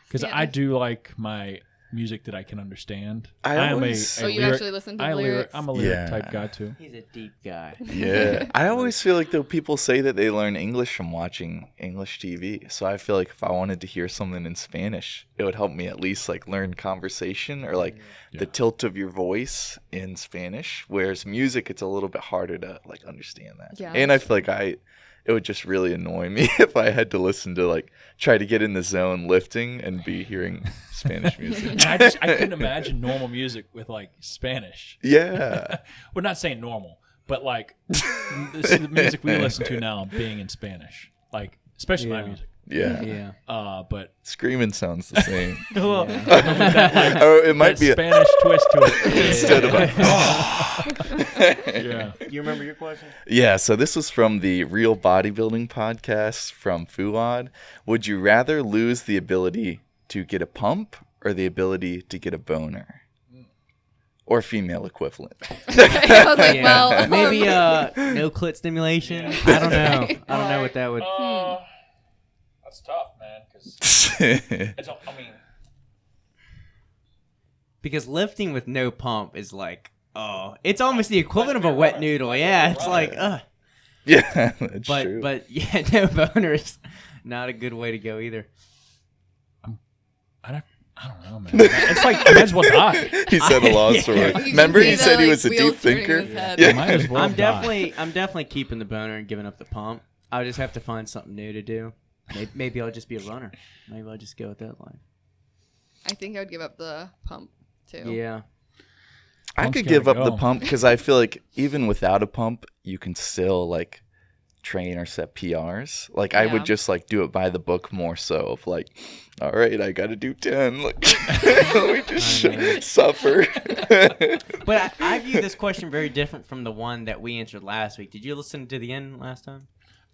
S1: Because
S3: Yeah.
S1: I do like my music that I can understand.
S4: I always-
S3: So you actually listen to lyrics?
S1: I'm a lyric
S4: Yeah.
S1: type guy too.
S2: He's a deep guy.
S4: Yeah. I always feel like though people say that they learn English from watching English TV. So I feel like if I wanted to hear something in Spanish, it would help me at least like learn conversation or like the tilt of your voice in Spanish. Whereas music, it's a little bit harder to like understand that.
S3: Yeah.
S4: And I feel like it would just really annoy me if I had to listen to like try to get in the zone lifting and be hearing Spanish music.
S1: And I couldn't imagine normal music with like Spanish.
S4: Yeah.
S1: We're not saying normal, but like this is the music we listen to now being in Spanish, like especially my music.
S4: Yeah.
S2: Yeah.
S1: But
S4: Screaming sounds the same.
S1: well,
S4: Or it might
S1: that
S4: be
S1: Spanish twist to it.
S4: instead of a
S1: Yeah.
S2: You remember your question?
S4: Yeah, so this was from the Real Bodybuilding podcast from Fuad. Would you rather lose the ability to get a pump or the ability to get a boner? Or female equivalent.
S3: I was like,
S2: Yeah.
S3: well,
S2: Maybe no clit stimulation. I don't know. I don't know what that would.
S1: That's tough, man. Because
S2: Because lifting with no pump is like, it's almost the equivalent of a wet noodle. Yeah, it's like,
S4: Yeah, that's true.
S2: But yeah, no boner is not a good way to go either.
S1: I don't know, man. It's like might as well die.
S4: He said a long story.
S3: You can
S4: Remember
S3: see
S4: he
S3: the,
S4: said he
S3: like,
S4: was a
S3: wheels
S4: deep
S3: turning in
S4: thinker?
S3: his head.
S4: Yeah.
S1: Might as well
S2: I'm
S1: die.
S2: definitely keeping the boner and giving up the pump. I just have to find something new to do. Maybe I'll just be a runner. Maybe I'll just go with that line.
S3: I think I would give up the pump too.
S2: Yeah.
S4: I
S1: Pump's
S4: could
S1: gotta
S4: give up the
S1: go.
S4: pump because I feel like even without a pump, you can still like train or set PRs. Like I
S3: Yeah.
S4: would just like do it by the book more so of like, all right, I got to do 10. Like, we just suffer.
S2: But I view this question very different from the one that we answered last week. Did you listen to the end last time?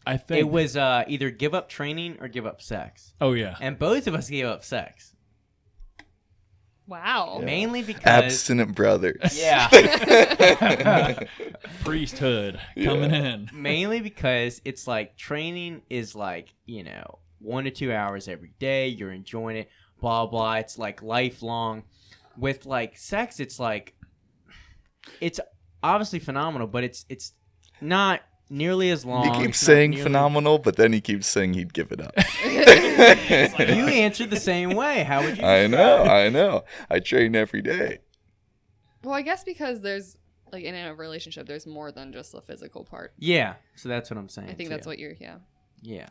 S1: I think
S2: It was either give up training or give up sex.
S1: Oh yeah.
S2: And both of us gave up sex.
S3: Wow.
S2: Mainly because...
S4: Abstinent brothers.
S2: Yeah.
S1: Priesthood coming in.
S2: Mainly because it's like training is like, 1 to 2 hours every day. You're enjoying it, blah, blah. It's like lifelong. With like sex, it's like, it's obviously phenomenal, but it's not nearly as long.
S4: He keeps
S2: It's not
S4: saying
S2: nearly-
S4: phenomenal, but then he keeps saying he'd give it up.
S2: You answered the same way. How would you?
S4: I know. I train every day.
S3: Well, I guess because there's like in a relationship, there's more than just the physical part.
S2: Yeah. So that's what I'm saying.
S3: I think that's what you're. Yeah.
S2: Yeah.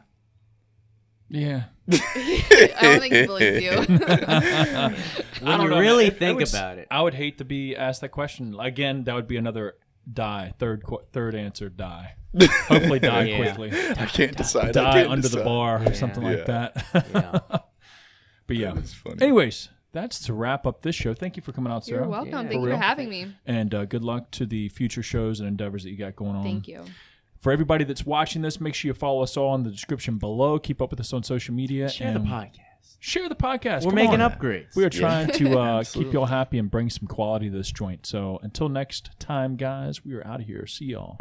S1: Yeah.
S3: I don't think he believes you.
S2: When you
S1: know,
S2: really
S1: man.
S2: think
S1: would-
S2: about it.
S1: I would hate to be asked that question again. That would be another die. Third answer, die. Hopefully, die
S2: Yeah.
S1: quickly.
S4: I can't decide. I
S1: Die
S4: can't
S1: under the
S4: decide.
S1: bar or something like
S4: Yeah.
S1: that.
S2: Yeah.
S1: But yeah.
S4: That's funny.
S1: Anyways, that's to wrap up this show. Thank you for coming out, Sarah.
S3: You're welcome.
S2: Yeah.
S3: Thank
S1: For
S3: you
S1: real.
S3: for having me.
S1: And good luck to the future shows and endeavors that you got going on.
S3: Thank you.
S1: For everybody that's watching this, make sure you follow us all in the description below. Keep up with us on social media.
S2: Share the
S1: and
S2: podcast.
S1: Share the podcast.
S2: We're
S1: Come
S2: making
S1: on.
S2: upgrades.
S1: We are trying to keep
S4: absolutely.
S1: y'all happy and bring some quality to this joint. So until next time, guys, we are out of here. See y'all.